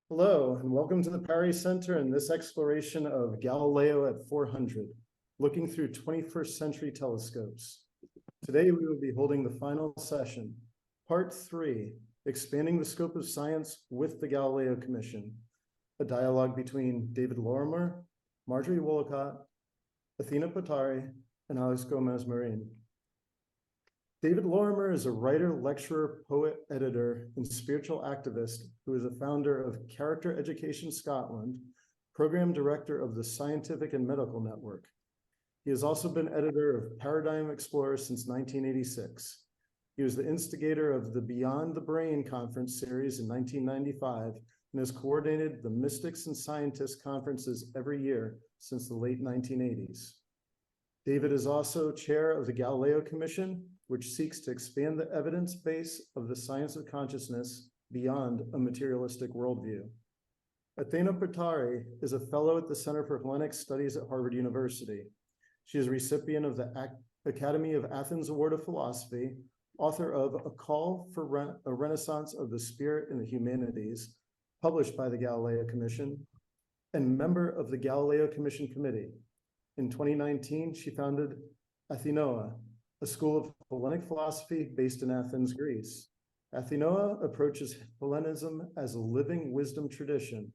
Hello, and welcome to the Parry Center and this exploration of Galileo at 400, looking through 21st century telescopes. Today, we will be holding the final session, part 3, expanding the scope of science with the Galileo Commission, a dialogue between David Lorimer, Marjorie Woollacott, Athena Potari, and Àlex Gómez-Marín. David Lorimer is a writer, lecturer, poet, editor, and spiritual activist who is a founder of Character Education Scotland, program director of the Scientific and Medical Network. He has also been editor of Paradigm Explorer since 1986. He was the instigator of the Beyond the Brain conference series in 1995 and has coordinated the Mystics and Scientists conferences every year since the late 1980s. David is also chair of the Galileo Commission, which seeks to expand the evidence base of the science of consciousness beyond a materialistic worldview. Athena Potari is a fellow at the Center for Hellenic Studies at Harvard University. She is a recipient of the Academy of Athens Award of Philosophy, author of A Call for a Renaissance of the Spirit in the Humanities, published by the Galileo Commission, and member of the Galileo Commission Committee. In 2019, she founded Athenoa, a school of Hellenic philosophy based in Athens, Greece. Athenoa approaches Hellenism as a living wisdom tradition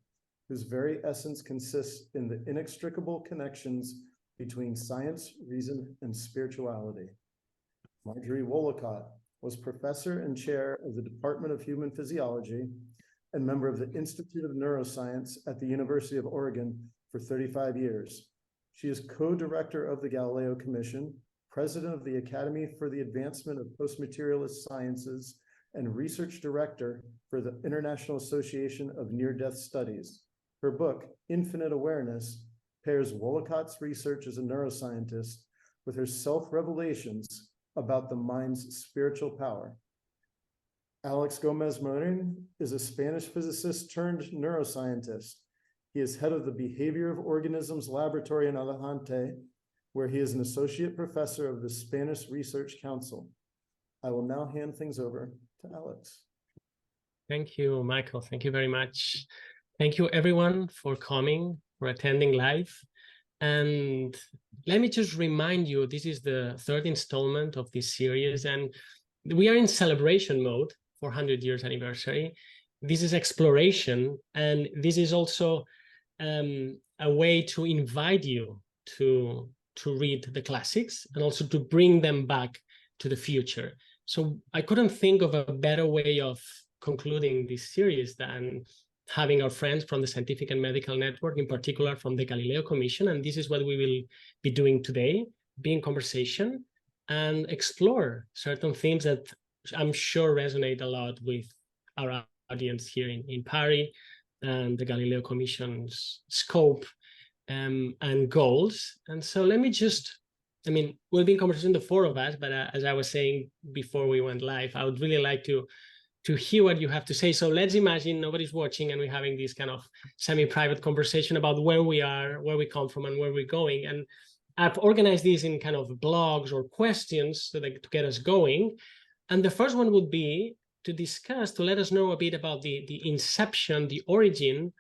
whose very essence consists in the inextricable connections between science, reason, and spirituality. Marjorie Woollacott was professor and chair of the Department of Human Physiology and member of the Institute of Neuroscience at the University of Oregon for 35 years. She is co-director of the Galileo Commission, president of the Academy for the Advancement of Post-Materialist Sciences, and research director for the International Association of Near-Death Studies. Her book, Infinite Awareness, pairs Woollacott's research as a neuroscientist with her self-revelations about the mind's spiritual power. Àlex Gómez-Marín is a Spanish physicist turned neuroscientist. He is head of the Behavior of Organisms Laboratory in Alicante, where he is an associate professor of the Spanish Research Council. I will now hand things over to Àlex. Thank you, Michael. Thank you very much. Thank you, everyone, for coming, for attending live. And let me just remind you, this is the third installment of this series, and we are in celebration mode, 400 years anniversary. This is exploration, and this is also a way to invite you to read the classics and also to bring them back to the future. So I couldn't think of a better way of concluding this series than having our friends from the Scientific and Medical Network, in particular from the Galileo Commission. And this is what we will be doing today, be in conversation and explore certain themes that I'm sure resonate a lot with our audience here in Paris and the Galileo Commission's scope and goals. And so let me just, we'll be in conversation, the four of us, but as I was saying before we went live, I would really like to hear what you have to say. So let's imagine nobody's watching and we're having this kind of semi-private conversation about where we are, where we come from, and where we're going. And I've organized these in kind of blogs or questions so that to get us going. And the first one would be to discuss, to let us know a bit about the inception, the origin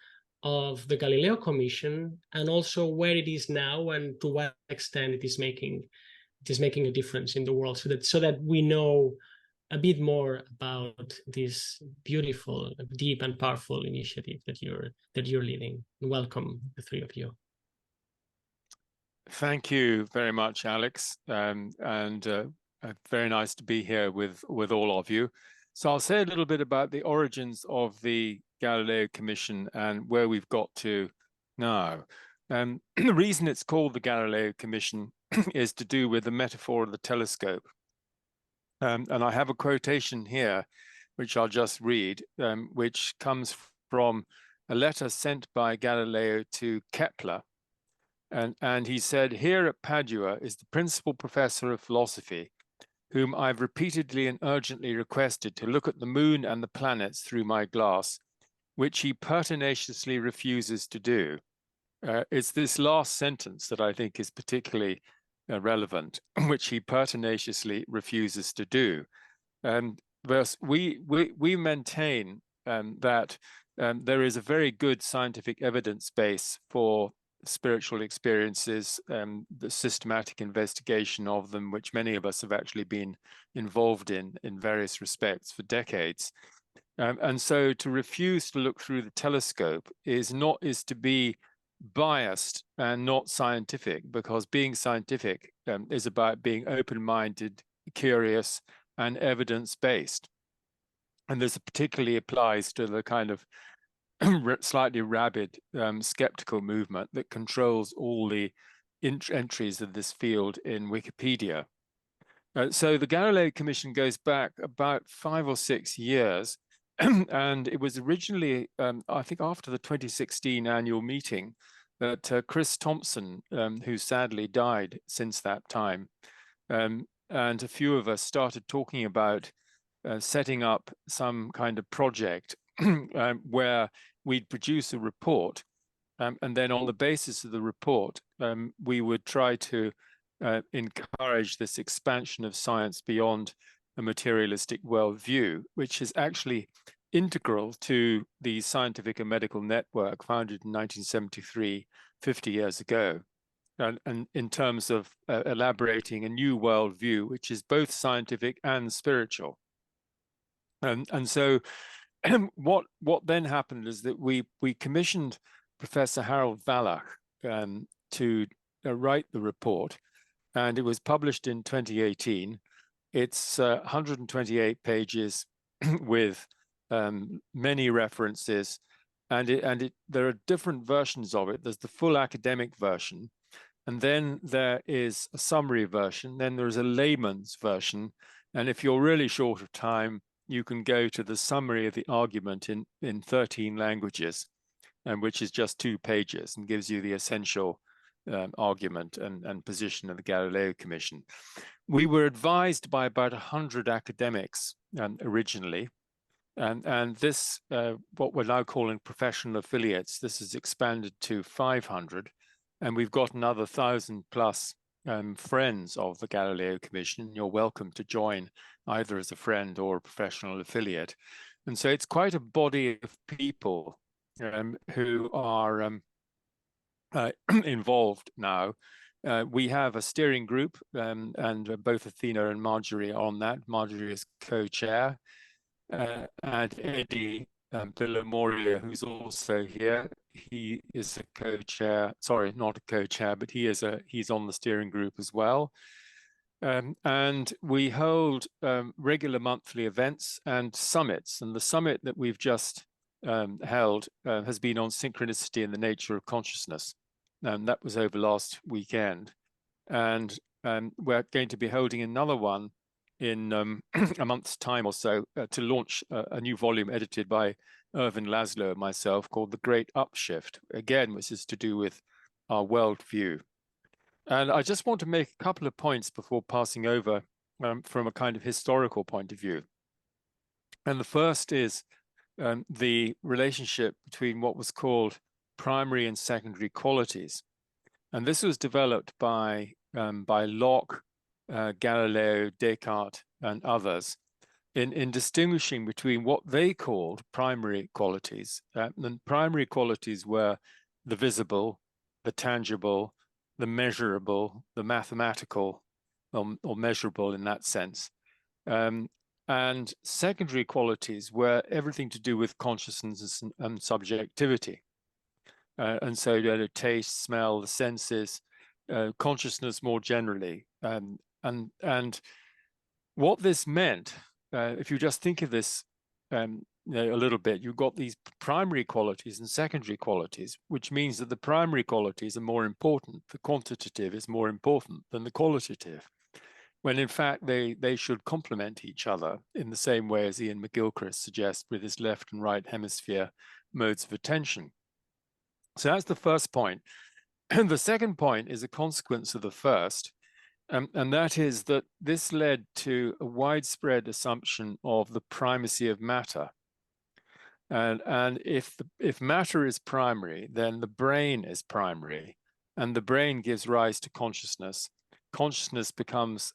of the Galileo Commission, and also where it is now and to what extent it is making a difference in the world, so that we know a bit more about this beautiful, deep, and powerful initiative that you're leading. Welcome, the three of you. Thank you very much, Àlex, and very nice to be here with all of you. So I'll say a little bit about the origins of the Galileo Commission and where we've got to now. The reason it's called the Galileo Commission is to do with the metaphor of the telescope. And I have a quotation here, which I'll just read, which comes from a letter sent by Galileo to Kepler. And he said, "Here at Padua is the principal professor of philosophy, whom I've repeatedly and urgently requested to look at the moon and the planets through my glass, which he pertinaciously refuses to do." It's this last sentence that I think is particularly relevant, which he pertinaciously refuses to do. We maintain that there is a very good scientific evidence base for spiritual experiences, the systematic investigation of them, which many of us have actually been involved in various respects for decades. And so to refuse to look through the telescope is to be biased and not scientific, because being scientific is about being open-minded, curious, and evidence-based. And this particularly applies to the kind of slightly rabid skeptical movement that controls all the entries of this field in Wikipedia. So the Galileo Commission goes back about 5 or 6 years, and it was originally, I think after the 2016 annual meeting, that Chris Thompson, who sadly died since that time, and a few of us started talking about setting up some kind of project where we'd produce a report, and then on the basis of the report, we would try to encourage this expansion of science beyond a materialistic worldview, which is actually integral to the scientific and medical network founded in 1973, 50 years ago, and in terms of elaborating a new worldview, which is both scientific and spiritual. And so what then happened is that we commissioned Professor Harold Wallach to write the report, and it was published in 2018. It's 128 pages with many references, and there are different versions of it. There's the full academic version, and then there is a summary version, then there's a layman's version, and if you're really short of time, you can go to the summary of the argument in 13 languages, and which is just 2 pages and gives you the essential argument and position of the Galileo Commission. We were advised by about 100 academics originally, and this, what we're now calling professional affiliates, this is expanded to 500, and we've got another 1,000 plus friends of the Galileo Commission. You're welcome to join either as a friend or a professional affiliate. And so it's quite a body of people who are involved now. We have a steering group, and both Athena and Marjorie are on that. Marjorie is co-chair, and Eddie Villamoria, who's also here, he is a co-chair, sorry, not a co-chair, but he's on the steering group as well. And we hold regular monthly events and summits, and the summit that we've just held has been on synchronicity and the nature of consciousness, and that was over last weekend. And we're going to be holding another one in a month's time or so to launch a new volume edited by Ervin Laszlo and myself called The Great Upshift, again, which is to do with our worldview. And I just want to make a couple of points before passing over from a kind of historical point of view. And the first is the relationship between what was called primary and secondary qualities. And this was developed by Locke, Galileo, Descartes, and others in distinguishing between what they called primary qualities. And primary qualities were the visible, the tangible, the measurable, the mathematical, or measurable in that sense. And secondary qualities were everything to do with consciousness and subjectivity. And so taste, smell, the senses, consciousness more generally. And what this meant, if you just think of this a little bit, you've got these primary qualities and secondary qualities, which means that the primary qualities are more important. The quantitative is more important than the qualitative, when in fact they should complement each other in the same way as Ian McGilchrist suggests with his left and right hemisphere modes of attention. So that's the first point. And the second point is a consequence of the first, and that is that this led to a widespread assumption of the primacy of matter. And if matter is primary, then the brain is primary, and the brain gives rise to consciousness. Consciousness becomes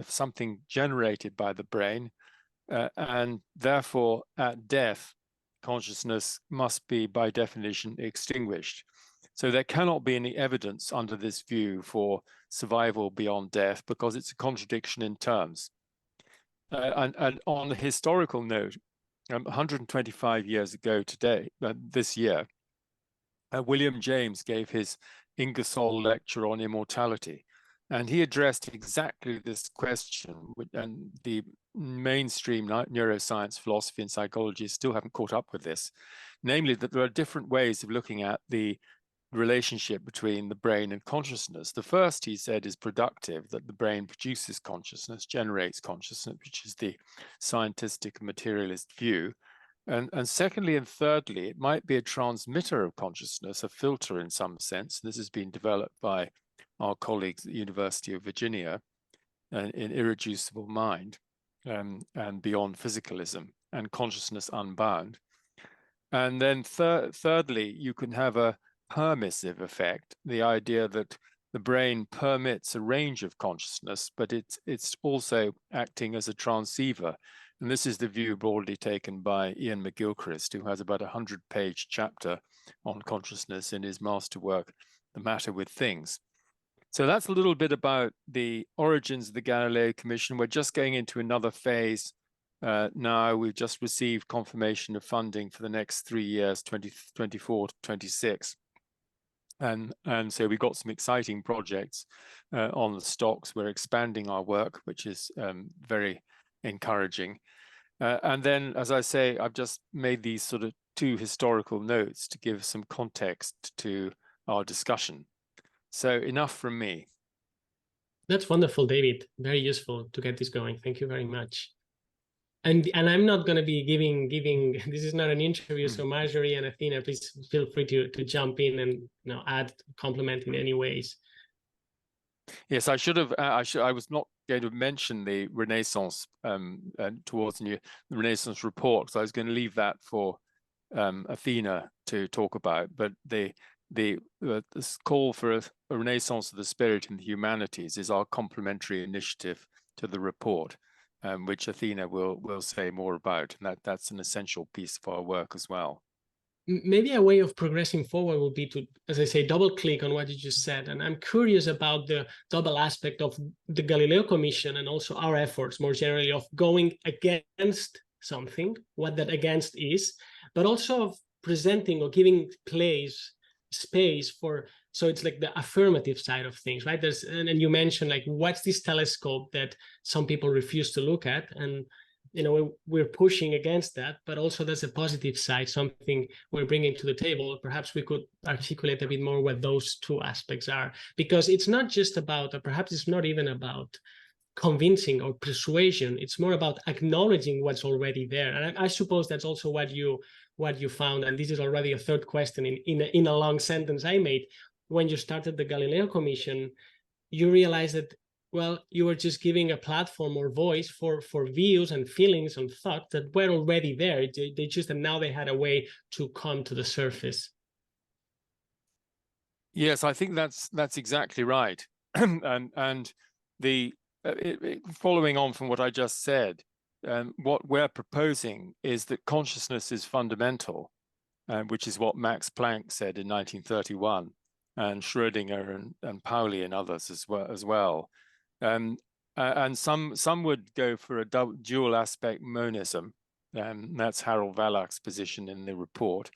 something generated by the brain, and therefore at death, consciousness must be by definition extinguished. So there cannot be any evidence under this view for survival beyond death because it's a contradiction in terms. And on a historical note, 125 years ago today, this year, William James gave his Ingersoll lecture on immortality, and he addressed exactly this question, and the mainstream neuroscience, philosophy, and psychology still haven't caught up with this, namely that there are different ways of looking at the relationship between the brain and consciousness. The first, he said, is productive, that the brain produces consciousness, generates consciousness, which is the scientific materialist view. And secondly and thirdly, it might be a transmitter of consciousness, a filter in some sense. This has been developed by our colleagues at the University of Virginia in Irreducible Mind and Beyond Physicalism and Consciousness Unbound. And then thirdly, you can have a permissive effect, the idea that the brain permits a range of consciousness, but it's also acting as a transceiver. And this is the view broadly taken by Ian McGilchrist, who has about a 100-page chapter on consciousness in his masterwork, The Matter with Things. So that's a little bit about the origins of the Galileo Commission. We're just going into another phase now. We've just received confirmation of funding for the next 3 years, 2024 to 26. And so we've got some exciting projects on the stocks. We're expanding our work, which is very encouraging. And then, as I say, I've just made these sort of 2 historical notes to give some context to our discussion. So enough from me. That's wonderful, David. Very useful to get this going. Thank you very much. And I'm not going to be giving. This is not an interview, so Marjorie and Athena, please feel free to jump in and add, compliment in any ways. Yes, I should have. I was not going to mention the Renaissance towards the Renaissance report, so I was going to leave that for Athena to talk about. But this call for a Renaissance of the Spirit in the Humanities is our complementary initiative to the report, which Athena will say more about, and that's an essential piece of our work as well. Maybe a way of progressing forward would be to, as I say, double click on what you just said. And I'm curious about the double aspect of the Galileo Commission and also our efforts more generally of going against something, what that against is, but also of presenting or giving space for, so it's like the affirmative side of things, right? And you mentioned like, what's this telescope that some people refuse to look at? And we're pushing against that, but also there's a positive side, something we're bringing to the table. Perhaps we could articulate a bit more what those 2 aspects are, because it's not just about, or perhaps it's not even about convincing or persuasion. It's more about acknowledging what's already there. And I suppose that's also what you found. And this is already a 3rd question in a long sentence I made. When you started the Galileo Commission, you realized that, well, you were just giving a platform or voice for views and feelings and thoughts that were already there. They just, and now they had a way to come to the surface. Yes, I think that's exactly right. and following on from what I just said, what we're proposing is that consciousness is fundamental, which is what Max Planck said in 1931, and Schrödinger and Pauli and others as well. And some would go for a dual aspect monism. That's Harold Wallach's position in the report.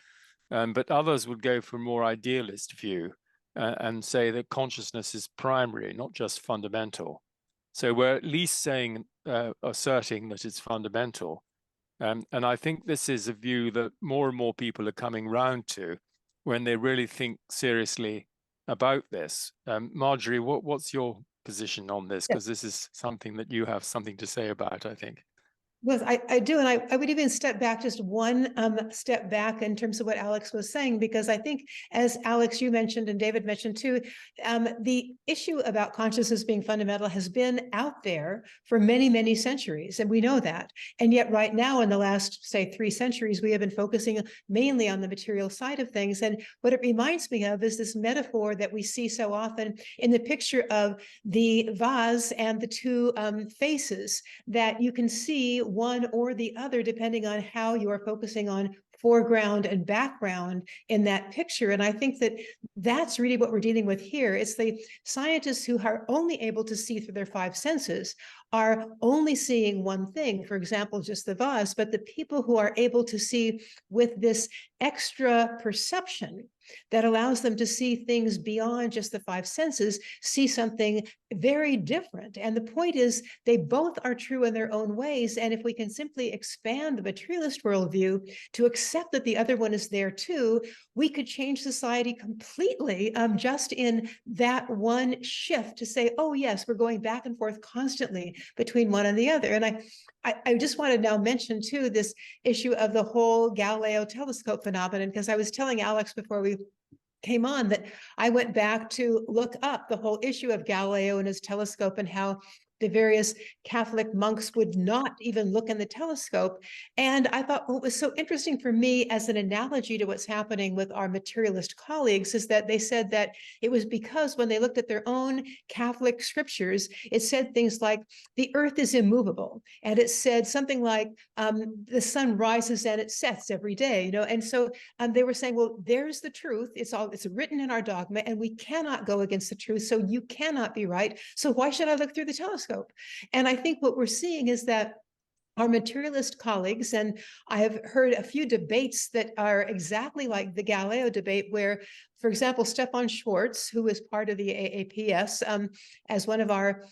But others would go for a more idealist view and say that consciousness is primary, not just fundamental. So we're at least asserting that it's fundamental. And I think this is a view that more and more people are coming round to when they really think seriously about this. Marjorie, what's your position on this? Because this is something that you have something to say about, I think. Well, I do. And I would even step back just one step back in terms of what Àlex was saying, because I think, as Àlex, you mentioned and David mentioned too, the issue about consciousness being fundamental has been out there for many, many centuries. And we know that. And yet right now, in the last, say, 3 centuries, we have been focusing mainly on the material side of things. And what it reminds me of is this metaphor that we see so often in the picture of the vase and the 2 faces, that you can see one or the other depending on how you are focusing on foreground and background in that picture. And I think that that's really what we're dealing with here. It's the scientists who are only able to see through their five senses are only seeing one thing, for example, just the vase, but the people who are able to see with this extra perception that allows them to see things beyond just the five senses, see something very different. And the point is, they both are true in their own ways. And if we can simply expand the materialist worldview to accept that the other one is there too, we could change society completely just in that one shift to say, oh yes, we're going back and forth constantly between one and the other. And I just want to now mention too this issue of the whole Galileo telescope phenomenon, because I was telling Àlex before we came on that I went back to look up the whole issue of Galileo and his telescope and how the various Catholic monks would not even look in the telescope. And I thought what was so interesting for me as an analogy to what's happening with our materialist colleagues is that they said that it was because when they looked at their own Catholic scriptures, it said things like the earth is immovable. And it said something like the sun rises and it sets every day, you know? And so they were saying, well, there's the truth. It's written in our dogma and we cannot go against the truth. So you cannot be right. So why should I look through the telescope? And I think what we're seeing is that our materialist colleagues, and I have heard a few debates that are exactly like the Galileo debate, where, for example, Stefan Schwartz, who is part of the AAPS, as one of our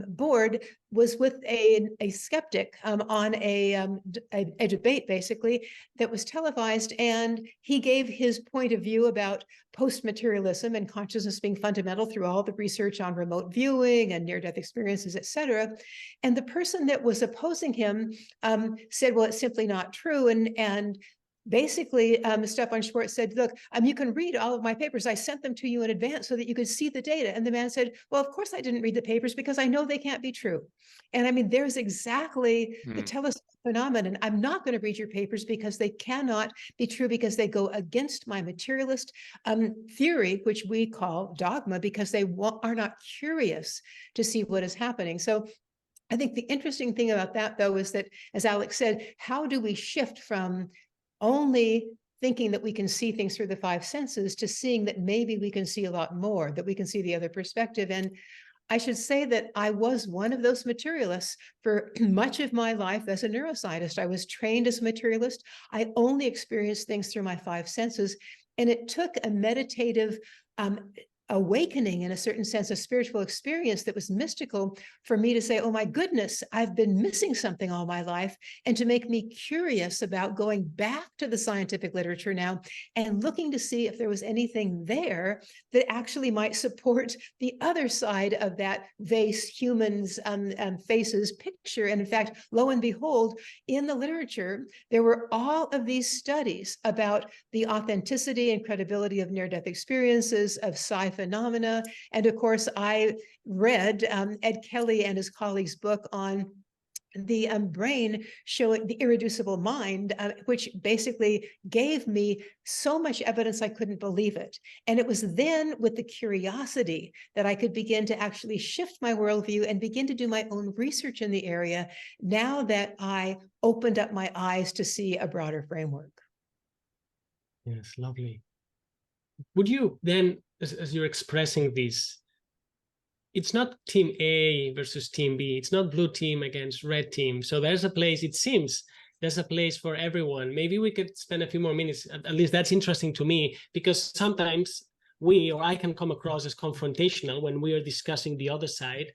board, was with a skeptic on a debate, basically, that was televised, and he gave his point of view about post-materialism and consciousness being fundamental through all the research on remote viewing and near-death experiences, et cetera. And the person that was opposing him said, well, it's simply not true. And basically, Stefan Schwartz said, look, you can read all of my papers. I sent them to you in advance so that you could see the data. And the man said, well, of course I didn't read the papers because I know they can't be true. And I mean, there's exactly the telescope phenomenon. I'm not going to read your papers because they cannot be true because they go against my materialist theory, which we call dogma, because they are not curious to see what is happening. So I think the interesting thing about that, though, is that, as Àlex said, how do we shift from only thinking that we can see things through the five senses to seeing that maybe we can see a lot more, that we can see the other perspective? And I should say that I was one of those materialists for much of my life as a neuroscientist. I was trained as a materialist. I only experienced things through my five senses. And it took a meditative awakening, in a certain sense, a spiritual experience that was mystical for me to say, oh my goodness, I've been missing something all my life, and to make me curious about going back to the scientific literature now and looking to see if there was anything there that actually might support the other side of that vase, humans, faces picture. And in fact, lo and behold, in the literature, there were all of these studies about the authenticity and credibility of near-death experiences, of sci phenomena. And of course, I read Ed Kelly and his colleagues' book on the brain showing the irreducible mind, which basically gave me so much evidence I couldn't believe it. And it was then with the curiosity that I could begin to actually shift my worldview and begin to do my own research in the area, now that I opened up my eyes to see a broader framework. Yes, lovely. Would you then, as you're expressing this, it's not team A versus team B. It's not blue team against red team. So there's a place, it seems, there's a place for everyone. Maybe we could spend a few more minutes, at least that's interesting to me, because sometimes we, or I can come across as confrontational when we are discussing the other side.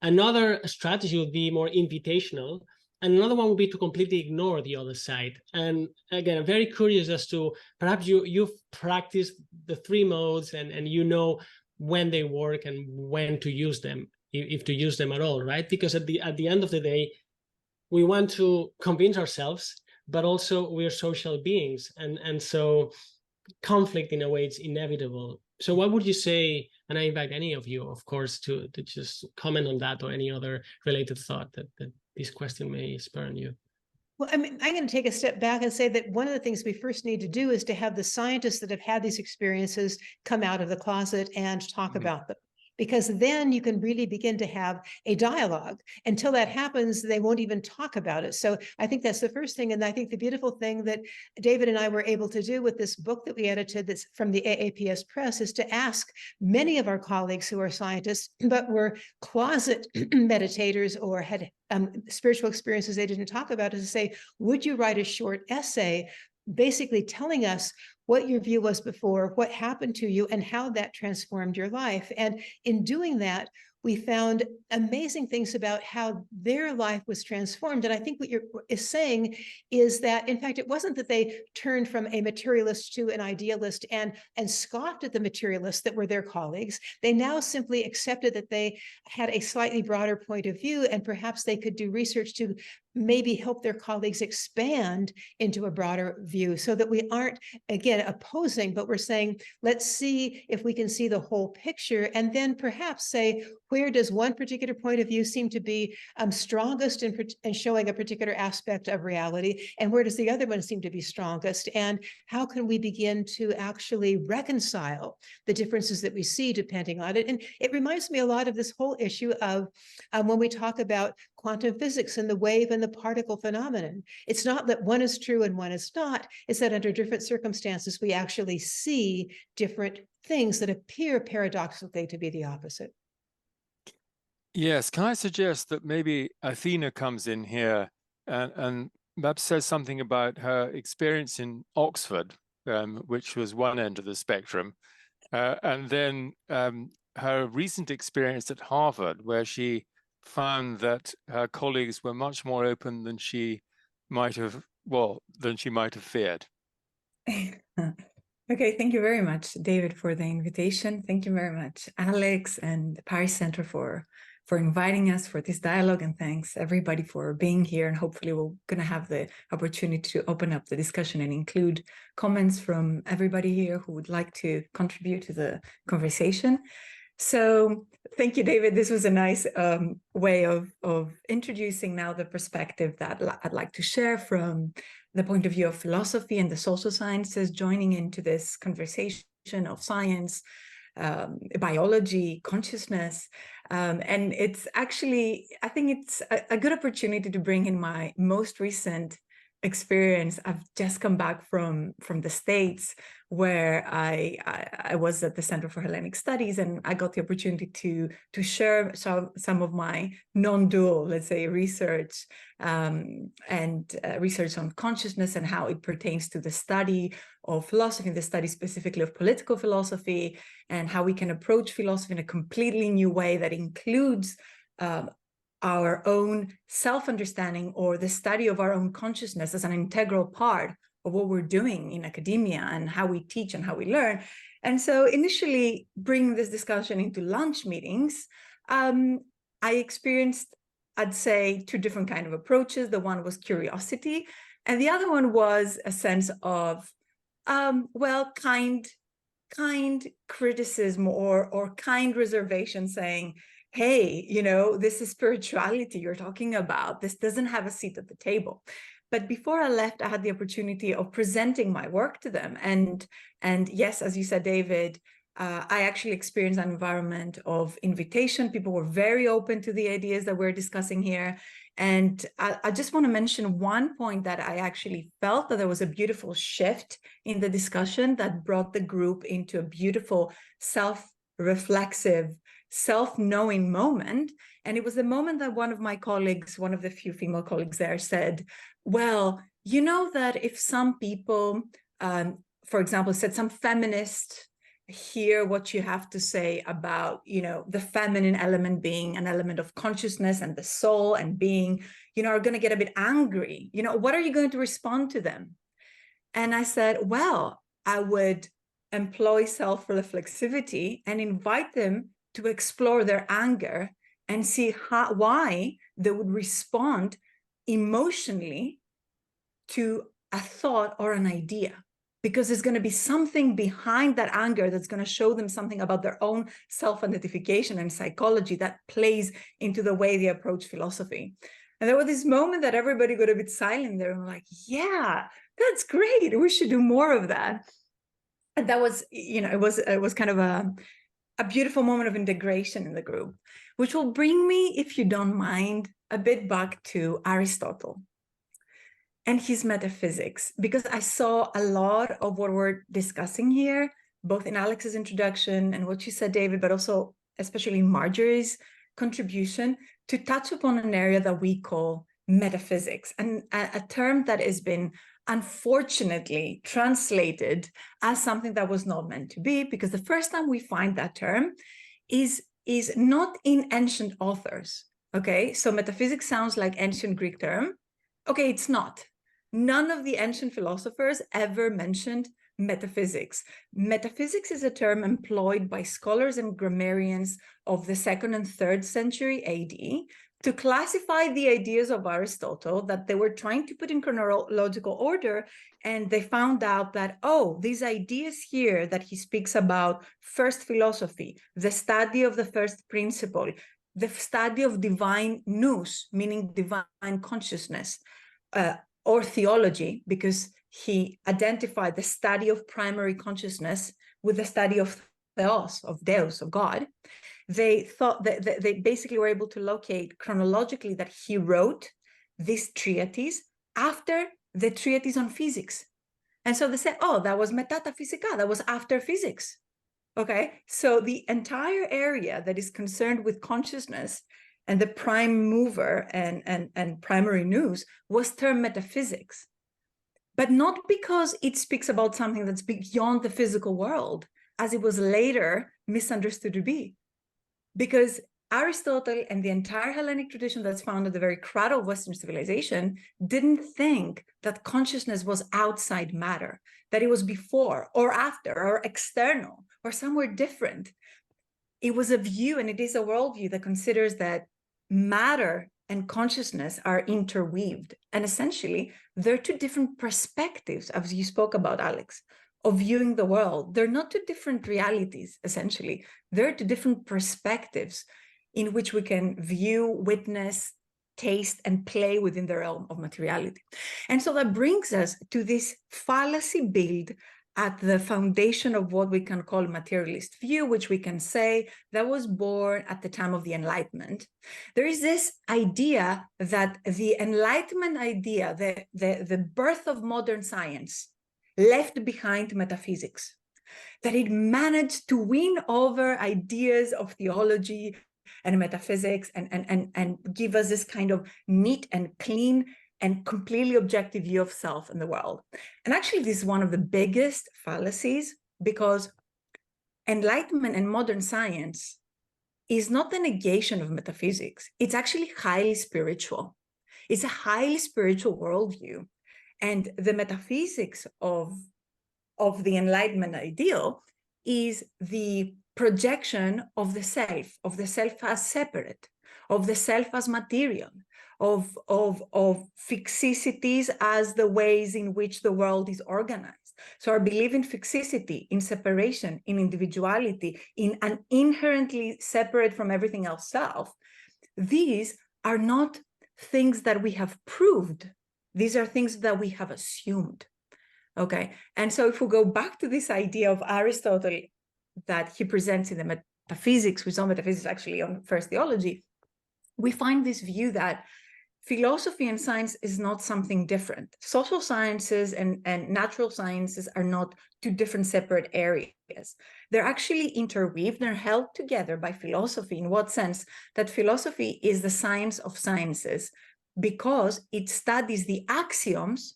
Another strategy would be more invitational. And another one would be to completely ignore the other side. And again, I'm very curious as to, perhaps you've practiced the three modes and you know when they work and when to use them, if to use them at all, right? Because at the end of the day, we want to convince ourselves, but also we're social beings. And so conflict, in a way, it's inevitable. So what would you say, and I invite any of you, of course, to just comment on that or any other related thought that this question may spur on you? Well, I mean, I'm going to take a step back and say that one of the things we first need to do is to have the scientists that have had these experiences come out of the closet and talk about them. because then you can really begin to have a dialogue. Until that happens, they won't even talk about it. So I think that's the first thing. And I think the beautiful thing that David and I were able to do with this book that we edited that's from the AAPS Press is to ask many of our colleagues who are scientists, but were closet meditators or had spiritual experiences they didn't talk about, is to say, would you write a short essay basically telling us what your view was before, what happened to you, and how that transformed your life? And in doing that, we found amazing things about how their life was transformed. And I think what you're saying is that, in fact, it wasn't that they turned from a materialist to an idealist and scoffed at the materialists that were their colleagues. They now simply accepted that they had a slightly broader point of view, and perhaps they could do research to maybe help their colleagues expand into a broader view, so that we aren't, again, opposing, but we're saying, let's see if we can see the whole picture, and then perhaps say, where does one particular point of view seem to be strongest in showing a particular aspect of reality, and where does the other one seem to be strongest, and how can we begin to actually reconcile the differences that we see depending on it? And it reminds me a lot of this whole issue of when we talk about quantum physics and the wave and the particle phenomenon. It's not that one is true and one is not, it's that under different circumstances, we actually see different things that appear paradoxically to be the opposite. Yes, can I suggest that maybe Athena comes in here and perhaps says something about her experience in Oxford, which was one end of the spectrum, and then her recent experience at Harvard, where she found that her colleagues were much more open than she might have, feared. Okay, thank you very much, David, for the invitation. Thank you very much, Àlex and the Paris Center for inviting us for this dialogue, and thanks everybody for being here. And hopefully we're going to have the opportunity to open up the discussion and include comments from everybody here who would like to contribute to the conversation. So thank you, David. This was a nice way of introducing now the perspective that I'd like to share from the point of view of philosophy and the social sciences, joining into this conversation of science, biology, consciousness. And it's actually, I think it's a good opportunity to bring in my most recent experience. I've just come back from the States, where I was at the Center for Hellenic Studies, and I got the opportunity to share some of my non-dual, let's say, research and research on consciousness and how it pertains to the study of philosophy, the study specifically of political philosophy, and how we can approach philosophy in a completely new way that includes our own self-understanding, or the study of our own consciousness as an integral part of what we're doing in academia and how we teach and how we learn. And so initially, bringing this discussion into lunch meetings, I experienced, I'd say, two different kinds of approaches. The one was curiosity, and the other one was a sense of, kind criticism or kind reservation, saying, hey, this is spirituality you're talking about. This doesn't have a seat at the table. But before I left, I had the opportunity of presenting my work to them. And yes, as you said, David, I actually experienced an environment of invitation. People were very open to the ideas that we're discussing here. And I just want to mention one point that I actually felt that there was a beautiful shift in the discussion that brought the group into a beautiful self-reflexive, self-knowing moment. And it was the moment that one of my colleagues, one of the few female colleagues there, said, well, you know that if some people, for example, said some feminists hear what you have to say about, the feminine element being an element of consciousness and the soul and being, are going to get a bit angry. What are you going to respond to them? And I said, well, I would employ self-reflexivity and invite them to explore their anger and see why they would respond emotionally to a thought or an idea, because there's going to be something behind that anger that's going to show them something about their own self-identification and psychology that plays into the way they approach philosophy. And there was this moment that everybody got a bit silent there and like, yeah, that's great. We should do more of that. And that was, it was kind of a beautiful moment of integration in the group, which will bring me, if you don't mind, a bit back to Aristotle and his metaphysics, because I saw a lot of what we're discussing here, both in Alex's introduction and what you said, David, but also especially Marjorie's contribution to touch upon an area that we call metaphysics, and a term that has been unfortunately translated as something that was not meant to be, because the first time we find that term is not in ancient authors. Okay, so metaphysics sounds like ancient Greek term. Okay, it's not. None of the ancient philosophers ever mentioned metaphysics. Metaphysics is a term employed by scholars and grammarians of the 2nd and 3rd century AD to classify the ideas of Aristotle that they were trying to put in chronological order, and they found out that, oh, these ideas here that he speaks about, first philosophy, the study of the first principle, the study of divine nous, meaning divine consciousness, or theology, because he identified the study of primary consciousness with the study of theos, of Deus, of God. They thought that they basically were able to locate chronologically that he wrote this treatise after the treatise on physics. And so they said, oh, that was metata physica, that was after physics. Okay, so the entire area that is concerned with consciousness and the prime mover and primary nous was termed metaphysics. But not because it speaks about something that's beyond the physical world, as it was later misunderstood to be. Because Aristotle and the entire Hellenic tradition that's found at the very cradle of Western civilization didn't think that consciousness was outside matter, that it was before or after or external or somewhere different. It was a view, and it is a worldview that considers that matter and consciousness are interweaved. And essentially, they're two different perspectives, as you spoke about, Àlex, of viewing the world. They're not two different realities, essentially. They're two different perspectives in which we can view, witness, taste, and play within the realm of materiality. And so that brings us to this fallacy build at the foundation of what we can call materialist view, which we can say that was born at the time of the Enlightenment. There is this idea that the Enlightenment idea, the birth of modern science, left behind metaphysics, that it managed to win over ideas of theology and metaphysics and give us this kind of neat and clean and completely objective view of self and the world. And actually, this is one of the biggest fallacies, because Enlightenment and modern science is not the negation of metaphysics. It's actually highly spiritual. It's a highly spiritual worldview. And the metaphysics of the Enlightenment ideal is the projection of the self as separate, of the self as material, of fixicities as the ways in which the world is organized. So our belief in fixicity, in separation, in individuality, in an inherently separate from everything else self, these are not things that we have proved. These are things that we have assumed. Okay, and so if we go back to this idea of Aristotle that he presents in the Metaphysics, which is on metaphysics actually on first theology, we find this view that philosophy and science is not something different. Social sciences and natural sciences are not two different separate areas. They're actually interweaved, they're held together by philosophy. In what sense? That philosophy is the science of sciences because it studies the axioms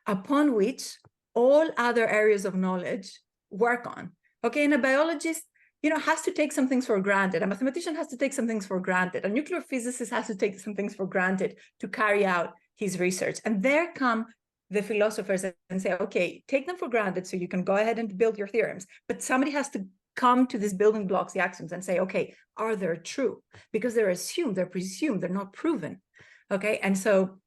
upon which all other areas of knowledge work on. Okay, and a biologist, has to take some things for granted. A mathematician has to take some things for granted. A nuclear physicist has to take some things for granted to carry out his research. And there come the philosophers and say, okay, take them for granted so you can go ahead and build your theorems. But somebody has to come to these building blocks, the axioms, and say, okay, are they true? Because they're assumed, they're presumed, they're not proven. Okay, and so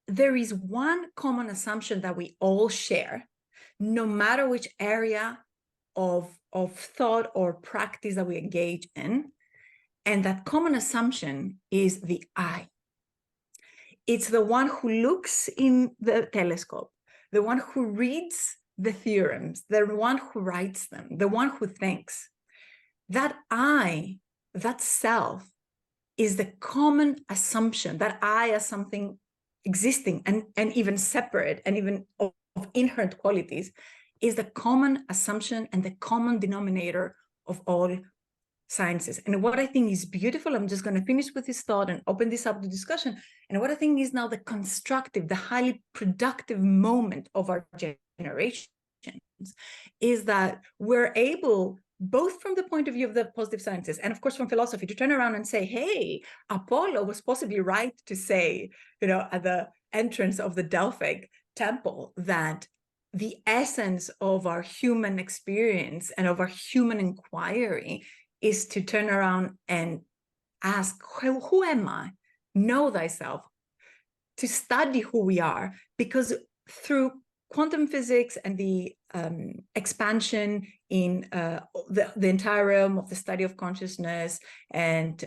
there is one common assumption that we all share, no matter which area of thought or practice that we engage in. And that common assumption is the I. It's the one who looks in the telescope, the one who reads the theorems, the one who writes them, the one who thinks. that I, that self, is the common assumption, that I as something existing and even separate and even of inherent qualities, is the common assumption and the common denominator of all sciences. And what I think is beautiful, I'm just going to finish with this thought and open this up to discussion. And what I think is now the constructive, the highly productive moment of our generation is that we're able, both from the point of view of the positive sciences and of course from philosophy, to turn around and say, hey, Apollo was possibly right to say, at the entrance of the Delphic temple, that the essence of our human experience and of our human inquiry is to turn around and ask, who am I? Know thyself, to study who we are, because through quantum physics and the expansion in the entire realm of the study of consciousness and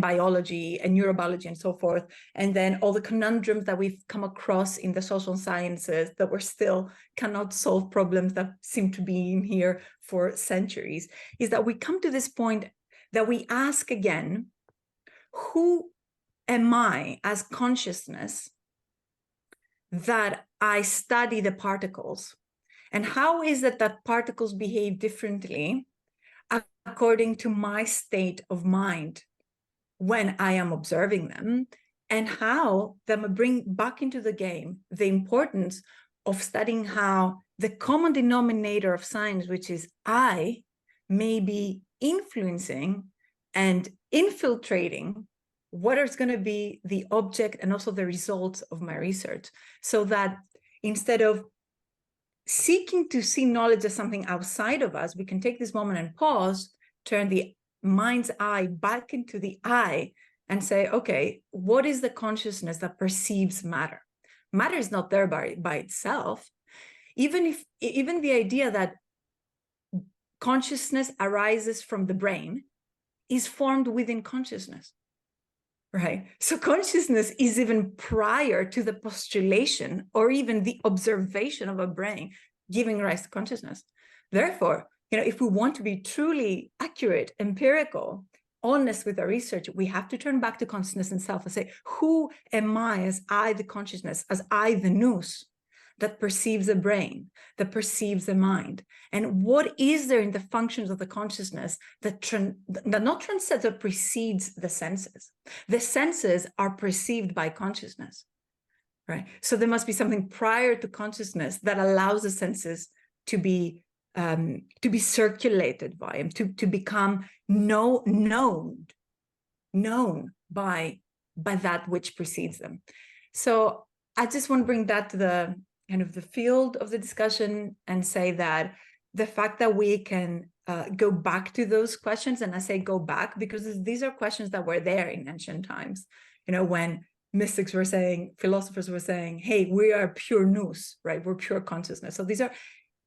biology and neurobiology and so forth, and then all the conundrums that we've come across in the social sciences that we still cannot solve, problems that seem to be in here for centuries, is that we come to this point that we ask again, who am I as consciousness, that I study the particles? And how is it that particles behave differently according to my state of mind when I am observing them? And how that bring back into the game the importance of studying how the common denominator of science, which is I, may be influencing and infiltrating what is going to be the object and also the results of my research, so that instead of seeking to see knowledge as something outside of us, we can take this moment and pause, turn the mind's eye back into the I, and say, okay, what is the consciousness that perceives matter? Matter is not there by itself. Even the idea that consciousness arises from the brain is formed within consciousness. Right. So consciousness is even prior to the postulation or even the observation of a brain giving rise to consciousness. Therefore, if we want to be truly accurate, empirical, honest with our research, we have to turn back to consciousness and self and say, who am I as I, the consciousness, as I, the nous, that perceives the brain, that perceives the mind? And what is there in the functions of the consciousness that not transcends or precedes the senses? The senses are perceived by consciousness, right? So there must be something prior to consciousness that allows the senses to be circulated by them, to become known by that which precedes them. So I just want to bring that to the kind of the field of the discussion and say that the fact that we can go back to those questions, and I say go back because these are questions that were there in ancient times, when mystics were saying, philosophers were saying, hey, we are pure nous, right? We're pure consciousness. So these are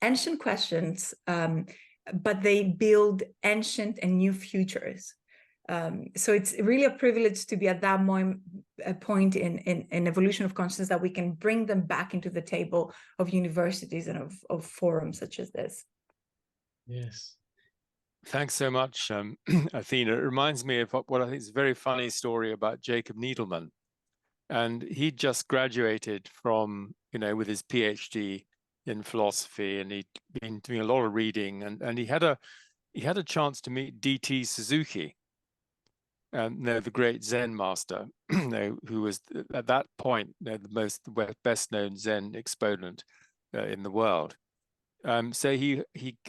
ancient questions, but they build ancient and new futures. So it's really a privilege to be at that point in evolution of consciousness, that we can bring them back into the table of universities and of forums such as this. Yes. Thanks so much, Athena. It reminds me of what I think is a very funny story about Jacob Needleman. And he just graduated from, with his PhD in philosophy, and he'd been doing a lot of reading, and he had a chance to meet D.T. Suzuki, the great Zen master, who was at that point the best known Zen exponent in the world. So he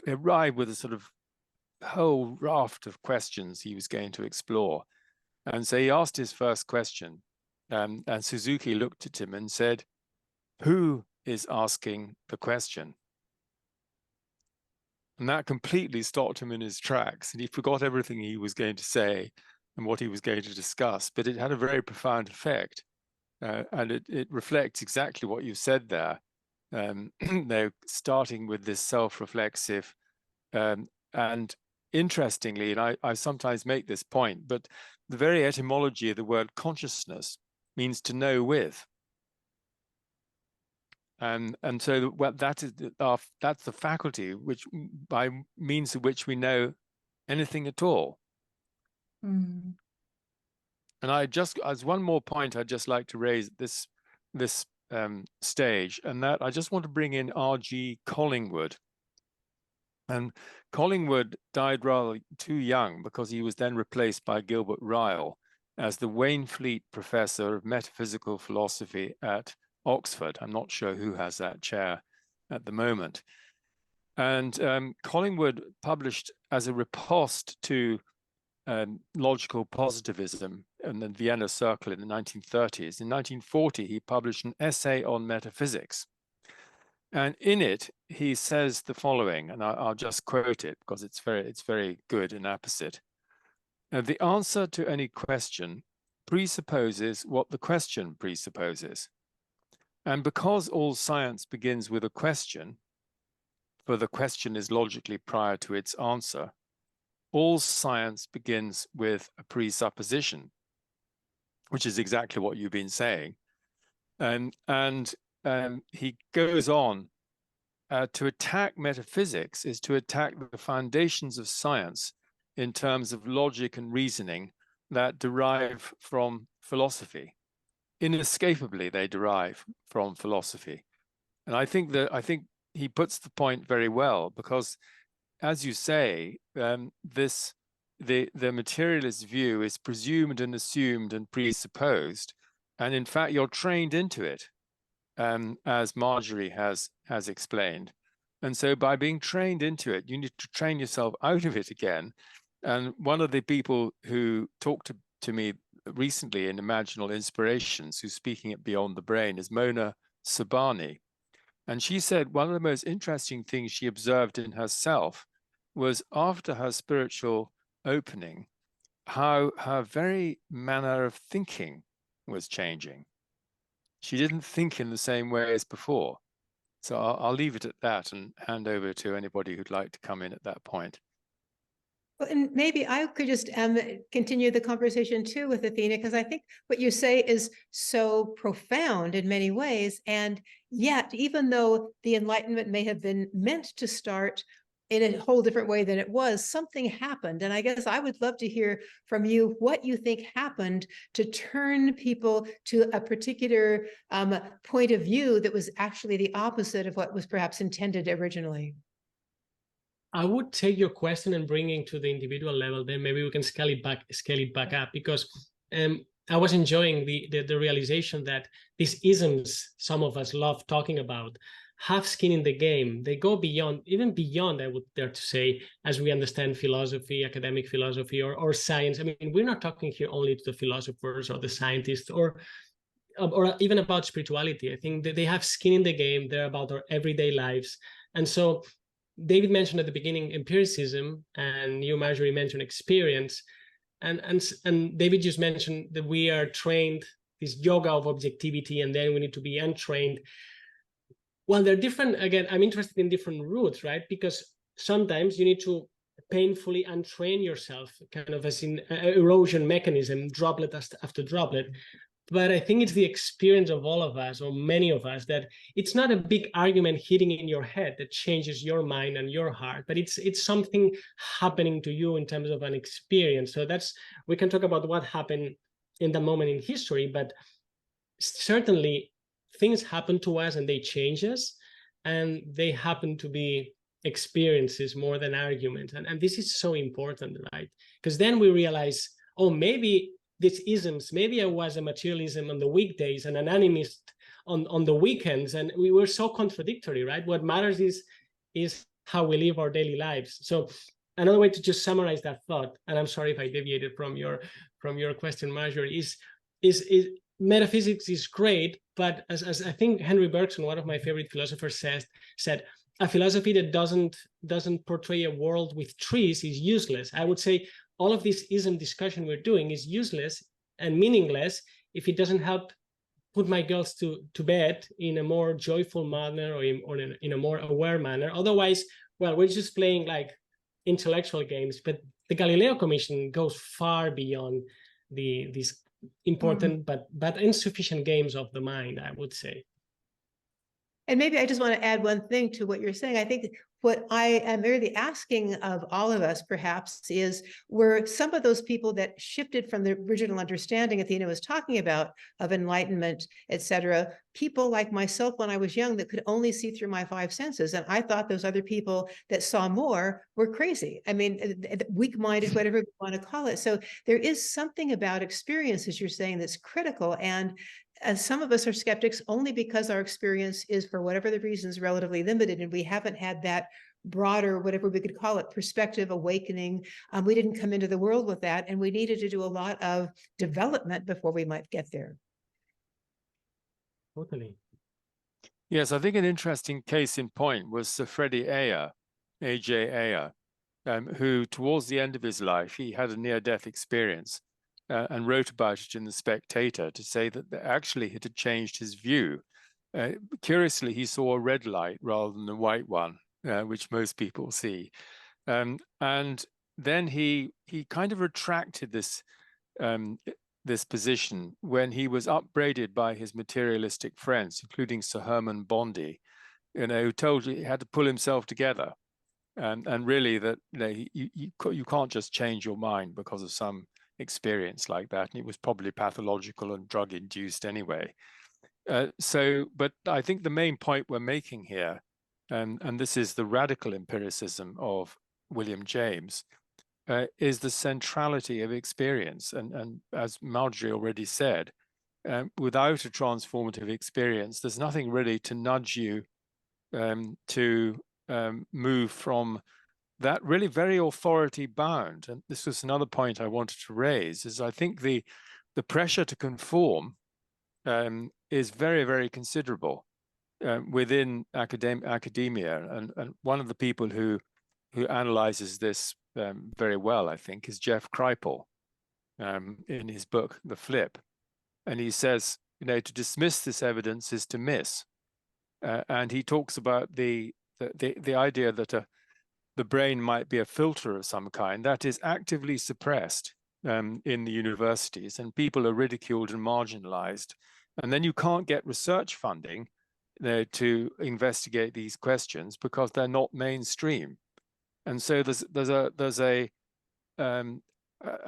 arrived with a sort of whole raft of questions he was going to explore, and so he asked his first question, and Suzuki looked at him and said, "Who is asking the question?" And that completely stopped him in his tracks, and he forgot everything he was going to say and what he was going to discuss. But it had a very profound effect, and it reflects exactly what you said there. They're starting with this self-reflexive, and interestingly, and I sometimes make this point, but the very etymology of the word consciousness means to know with. And so that's the faculty which by means of which we know anything at all. Mm. And I just, as one more point, I'd just like to raise this stage, and that I just want to bring in R.G. Collingwood. And Collingwood died rather too young because he was then replaced by Gilbert Ryle as the Waynflete Professor of Metaphysical Philosophy at Oxford. I'm not sure who has that chair at the moment. And Collingwood published as a riposte to logical positivism in the Vienna Circle in the 1930s. In 1940, he published an essay on metaphysics. And in it, he says the following, and I'll just quote it because it's very good and apposite. The answer to any question presupposes what the question presupposes. And because all science begins with a question, for the question is logically prior to its answer, all science begins with a presupposition, which is exactly what you've been saying. And he goes on to attack metaphysics is to attack the foundations of science in terms of logic and reasoning that derive from philosophy. Inescapably, they derive from philosophy. And I think he puts the point very well, because as you say, the materialist view is presumed and assumed and presupposed, and in fact you're trained into it, as Marjorie has explained. And so by being trained into it, you need to train yourself out of it again. And one of the people who talked to me recently in Imaginal Inspirations, who's speaking at Beyond the Brain, is Mona Sabani. And she said one of the most interesting things she observed in herself was after her spiritual opening, how her very manner of thinking was changing. She didn't think in the same way as before. So I'll leave it at that and hand over to anybody who'd like to come in at that point. Well, and maybe I could just continue the conversation too with Athena, because I think what you say is so profound in many ways. And yet, even though the Enlightenment may have been meant to start in a whole different way than it was, something happened. And I guess I would love to hear from you what you think happened to turn people to a particular point of view that was actually the opposite of what was perhaps intended originally. I would take your question and bring it to the individual level. Then maybe we can scale it back up, because I was enjoying the realization that these isms some of us love talking about have skin in the game. They go beyond, even beyond, I would dare to say, as we understand philosophy, academic philosophy, or science. I mean, we're not talking here only to the philosophers or the scientists or even about spirituality. I think that they have skin in the game. They're about our everyday lives. And so David mentioned at the beginning empiricism, and you, Marjorie, mentioned experience, and David just mentioned that we are trained this yoga of objectivity, and then we need to be untrained. Well, they're different. Again, I'm interested in different routes, right? Because sometimes you need to painfully untrain yourself, kind of as in erosion mechanism, droplet after droplet. But I think it's the experience of all of us, or many of us, that it's not a big argument hitting in your head that changes your mind and your heart, but it's something happening to you in terms of an experience. So we can talk about what happened in the moment in history, but certainly things happen to us and they change us, and they happen to be experiences more than arguments. And this is so important, right? Because then we realize, oh, maybe these isms, maybe I was a materialism on the weekdays and an animist on the weekends, and we were so contradictory, right? What matters is how we live our daily lives. So another way to just summarize that thought, and I'm sorry if I deviated from your question, Marjorie, is metaphysics is great, but as I think Henry Bergson, one of my favorite philosophers, said, a philosophy that doesn't portray a world with trees is useless. I would say all of this ism discussion we're doing is useless and meaningless if it doesn't help put my girls to bed in a more joyful manner or in a more aware manner. Otherwise, well, we're just playing like intellectual games. But the Galileo Commission goes far beyond these important but insufficient games of the mind, I would say. And maybe I just want to add one thing to what you're saying. I think what I am really asking of all of us, perhaps, is were some of those people that shifted from the original understanding Athena was talking about of enlightenment, et cetera, people like myself when I was young that could only see through my five senses. And I thought those other people that saw more were crazy. I mean, weak-minded, whatever we want to call it. So there is something about experience, as you're saying, that's critical. And some of us are skeptics only because our experience is, for whatever the reasons, relatively limited, and we haven't had that broader, whatever we could call it, perspective awakening. We didn't come into the world with that, and we needed to do a lot of development before we might get there. Totally. Yes, I think an interesting case in point was Sir Freddie Ayer, A.J. Ayer, who towards the end of his life, he had a near-death experience. And wrote about it in The Spectator to say that actually it had changed his view. Curiously, he saw a red light rather than the white one, which most people see. And then he kind of retracted this, this position when he was upbraided by his materialistic friends, including Sir Herman Bondi, who told him he had to pull himself together. And really that you can't just change your mind because of some experience like that, and it was probably pathological and drug induced anyway. But I think the main point we're making here, and this is the radical empiricism of William James, is the centrality of experience. And as Marjorie already said, without a transformative experience, there's nothing really to nudge you to move from that really very authority bound. And this was another point I wanted to raise, is I think the pressure to conform is very, very considerable within academia. And one of the people who analyzes this very well, I think, is Jeff Kripal in his book, The Flip. And he says, to dismiss this evidence is to miss. And he talks about the idea that the brain might be a filter of some kind that is actively suppressed in the universities, and people are ridiculed and marginalized. And then you can't get research funding to investigate these questions because they're not mainstream. And so there's a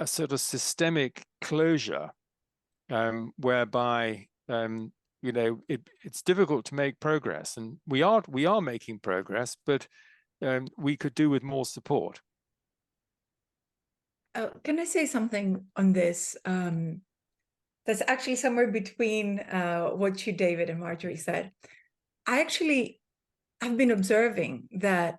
sort of systemic closure whereby it's difficult to make progress, and we are making progress, but we could do with more support. Can I say something on this? That's actually somewhere between what you, David, and Marjorie said. I've been observing that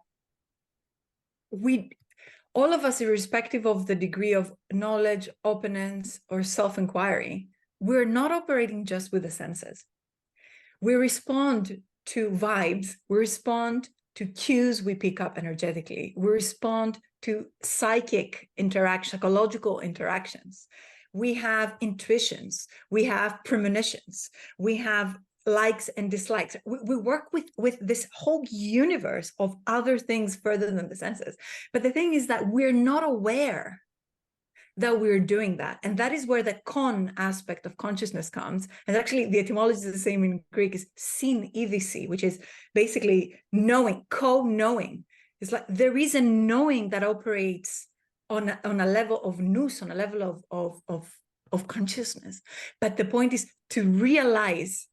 all of us, irrespective of the degree of knowledge, openness, or self-inquiry, we're not operating just with the senses. We respond to vibes, we respond to cues we pick up energetically, we respond to psychological interactions. We have intuitions, we have premonitions, we have likes and dislikes. We work with this whole universe of other things further than the senses. But the thing is that we're not aware that we're doing that. And that is where the con aspect of consciousness comes. And actually the etymology is the same in Greek, is synειδηση, which is basically knowing, co-knowing. It's like there is a knowing that operates on a level of nous, on a level of consciousness. But the point is to realize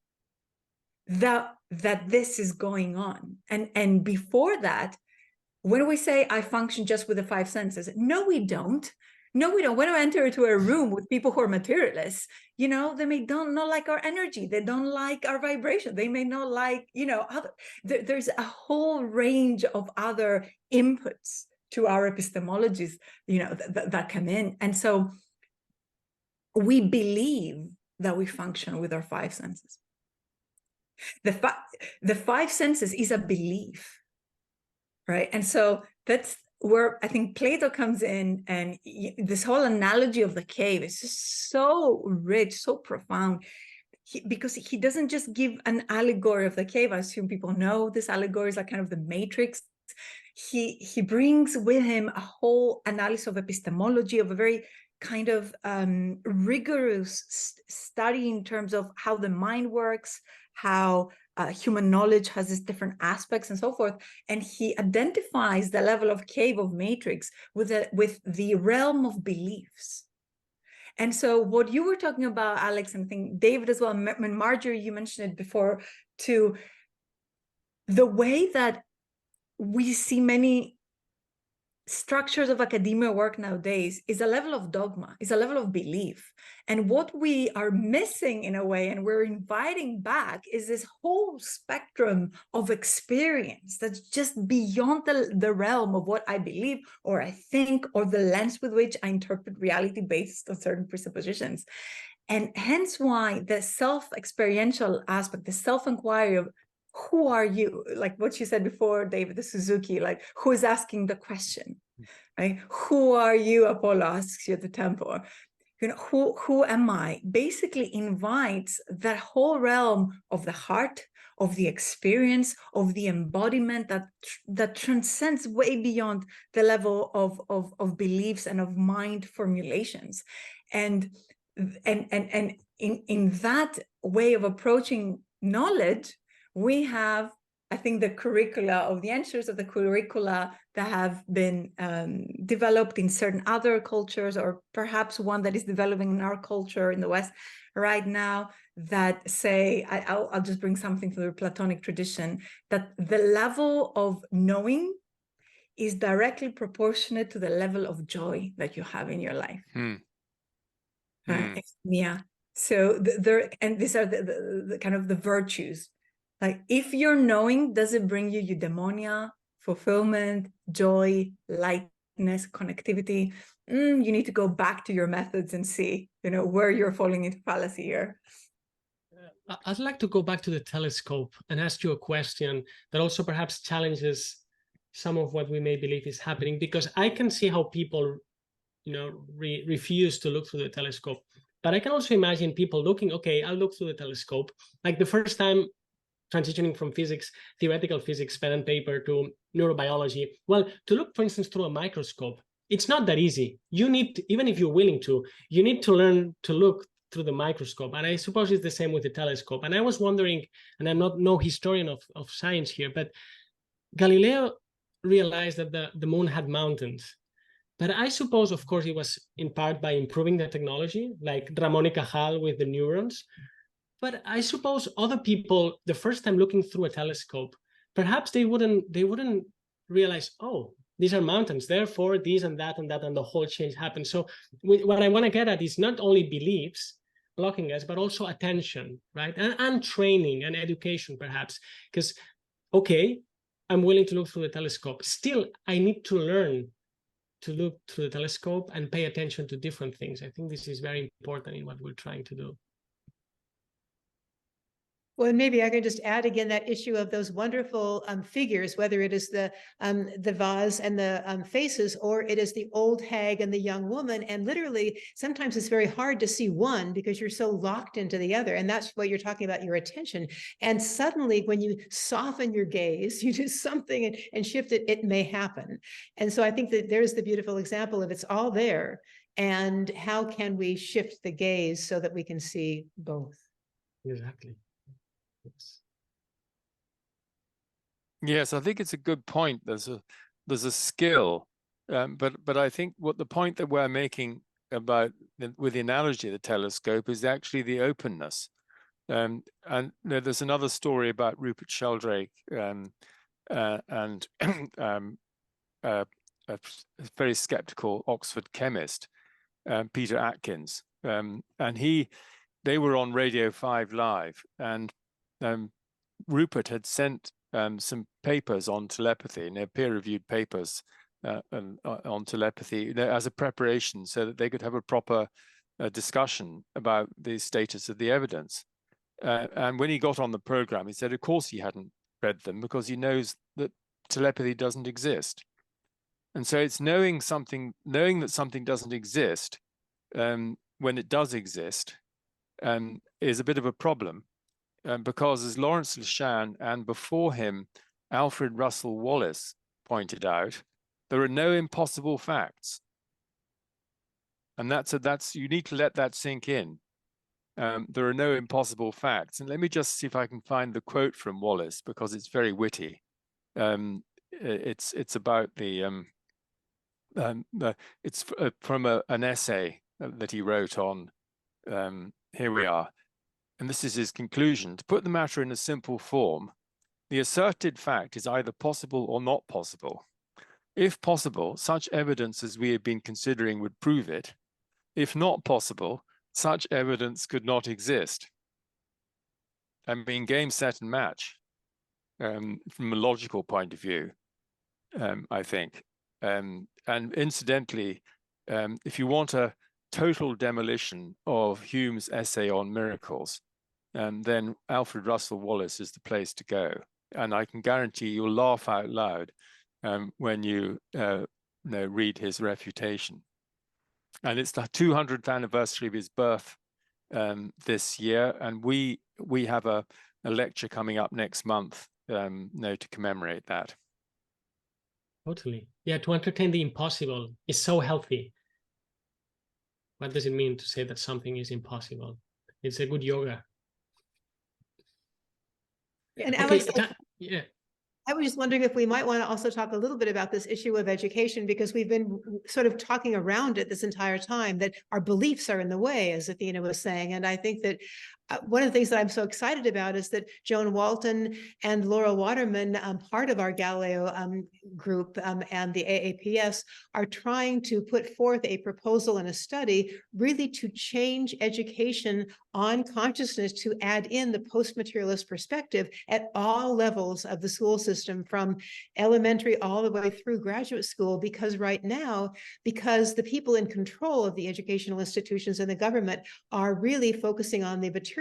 that this is going on. And before that, when we say I function just with the five senses, no, we don't. No, we don't. When I enter into a room with people who are materialists, they may not like our energy. They don't like our vibration. They may not like, there's a whole range of other inputs to our epistemologies, that come in. And so we believe that we function with our five senses. The five senses is a belief, right? And so that's where I think Plato comes in, and this whole analogy of the cave is just so rich, so profound, because he doesn't just give an allegory of the cave. I assume people know this allegory is like kind of the matrix. He brings with him a whole analysis of epistemology, of a very kind of rigorous study in terms of how the mind works, how human knowledge has these different aspects and so forth. And he identifies the level of cave of matrix with the realm of beliefs. And so what you were talking about, Àlex, and I think David as well, and Marjorie, you mentioned it before too, the way that we see many structures of academia work nowadays is a level of dogma, is a level of belief. And what we are missing in a way, and we're inviting back, is this whole spectrum of experience that's just beyond the realm of what I believe or I think, or the lens with which I interpret reality based on certain presuppositions. And hence why the self-experiential aspect, the self-inquiry of who are you? Like what you said before, David, the Suzuki, like who is asking the question, right? Who are you? Apollo asks you at the temple. You know, who am I? Basically invites that whole realm of the heart, of the experience, of the embodiment that transcends way beyond the level of beliefs and of mind formulations. And in that way of approaching knowledge, we have, I think, the curricula of the answers of the curricula that have been developed in certain other cultures, or perhaps one that is developing in our culture in the West right now, that say, I'll just bring something from the Platonic tradition, that the level of knowing is directly proportionate to the level of joy that you have in your life. Yeah. So and these are the kind of the virtues. Like, if you're knowing, does it bring you eudaimonia, fulfillment, joy, lightness, connectivity? You need to go back to your methods and see, you know, where you're falling into fallacy here. I'd like to go back to the telescope and ask you a question that also perhaps challenges some of what we may believe is happening, because I can see how people, you know, refuse to look through the telescope. But I can also imagine people looking, okay, I'll look through the telescope. Like the first time transitioning from physics, theoretical physics, pen and paper, to neurobiology. Well, to look, for instance, through a microscope, it's not that easy. You need to, even if you're willing to, you need to learn to look through the microscope. And I suppose it's the same with the telescope. And I was wondering, and I'm not no historian of science here, but Galileo realized that the moon had mountains. But I suppose, of course, it was in part by improving the technology, like Ramon y Cajal with the neurons. But I suppose other people, the first time looking through a telescope, perhaps they wouldn't realize, oh, these are mountains, therefore this and that and that, and the whole change happens. So what I want to get at is not only beliefs blocking us, but also attention, right? And training and education, perhaps. Because, okay, I'm willing to look through the telescope. Still, I need to learn to look through the telescope and pay attention to different things. I think this is very important in what we're trying to do. Well, maybe I can just add again that issue of those wonderful figures, whether it is the vase and the faces, or it is the old hag and the young woman. And literally, sometimes it's very hard to see one because you're so locked into the other. And that's what you're talking about, your attention. And suddenly, when you soften your gaze, you do something and shift it, it may happen. And so I think that there's the beautiful example of it's all there. And how can we shift the gaze so that we can see both? Exactly. Yes, I think it's a good point. There's a skill, but I think what the point that we're making about with the analogy of the telescope is actually the openness. And there's another story about Rupert Sheldrake and a very skeptical Oxford chemist, Peter Atkins, and they were on Radio 5 Live, and Rupert had sent some papers on telepathy, peer-reviewed papers on telepathy, as a preparation so that they could have a proper discussion about the status of the evidence. And when he got on the program, he said, of course he hadn't read them because he knows that telepathy doesn't exist. And so it's knowing that something doesn't exist when it does exist is a bit of a problem. Because as Lawrence Leshan and before him, Alfred Russel Wallace pointed out, there are no impossible facts. And that's you need to let that sink in. There are no impossible facts. And let me just see if I can find the quote from Wallace, because it's very witty. It's about it's from an essay that he wrote on, here we are. And this is his conclusion. To put the matter in a simple form, the asserted fact is either possible or not possible. If possible, such evidence as we have been considering would prove it. If not possible, such evidence could not exist. I mean, game, set, and match, from a logical point of view, I think. And incidentally, if you want a total demolition of Hume's essay on miracles, then Alfred Russel Wallace is the place to go. And I can guarantee you'll laugh out loud when you read his refutation. And it's the 200th anniversary of his birth this year, and we have a lecture coming up next month to commemorate that. Totally. Yeah, to entertain the impossible is so healthy. What does it mean to say that something is impossible? It's a good yoga. And Okay, Àlex, yeah. I was just wondering if we might want to also talk a little bit about this issue of education, because we've been sort of talking around it this entire time, that our beliefs are in the way, as Athena was saying. And I think that one of the things that I'm so excited about is that Joan Walton and Laurel Waterman, part of our Galileo group and the AAPS, are trying to put forth a proposal and a study really to change education on consciousness, to add in the post-materialist perspective at all levels of the school system, from elementary all the way through graduate school. Because right now, because the people in control of the educational institutions and the government are really focusing on the materialist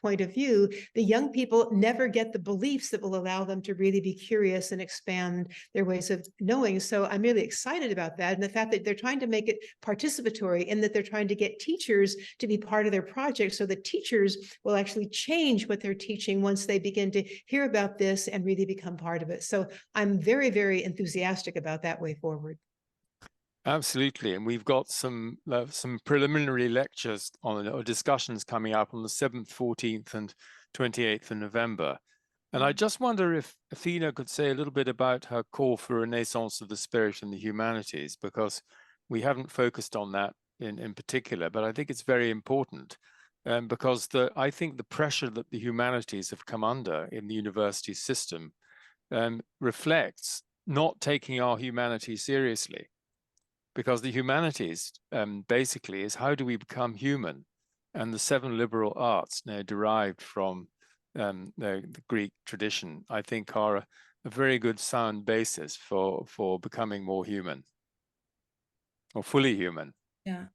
point of view, the young people never get the beliefs that will allow them to really be curious and expand their ways of knowing. So I'm really excited about that, and the fact that they're trying to make it participatory, in that they're trying to get teachers to be part of their project, so that teachers will actually change what they're teaching once they begin to hear about this and really become part of it. So I'm very, very enthusiastic about that way forward. Absolutely, and we've got some preliminary lectures on, or discussions coming up on the 7th, 14th, and 28th of November. And I just wonder if Athena could say a little bit about her call for renaissance of the spirit in the humanities, because we haven't focused on that in particular, but I think it's very important, because I think the pressure that the humanities have come under in the university system reflects not taking our humanity seriously. Because the humanities basically is, how do we become human? And the 7 liberal arts, derived from the Greek tradition, I think are a very good sound basis for becoming more human, or fully human. Yeah.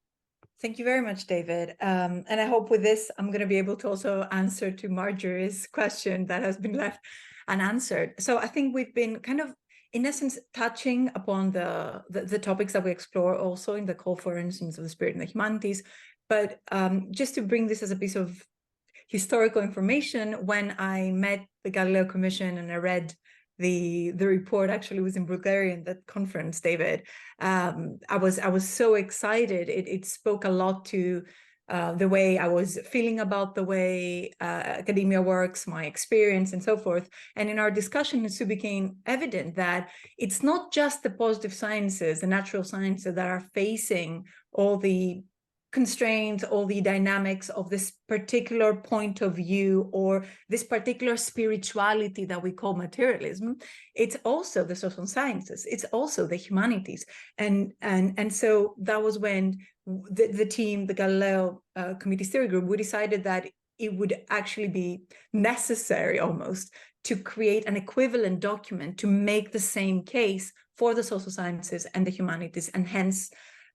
Thank you very much, David. And I hope with this, I'm going to be able to also answer to Marjorie's question that has been left unanswered. So I think we've been kind of, in essence, touching upon the topics that we explore also in the call for renaissance of the spirit in the humanities. But just to bring this as a piece of historical information, when I met the Galileo Commission and I read the report, actually was in Bulgaria in that conference, David, I was so excited. It spoke a lot to the way I was feeling about the way academia works, my experience, and so forth. And in our discussion, it became evident that it's not just the positive sciences, the natural sciences, that are facing all the constraints, all the dynamics of this particular point of view, or this particular spirituality that we call materialism. It's also the social sciences, it's also the humanities. And so that was when the team, the Galileo Committee Steering Group, we decided that it would actually be necessary almost to create an equivalent document to make the same case for the social sciences and the humanities, and hence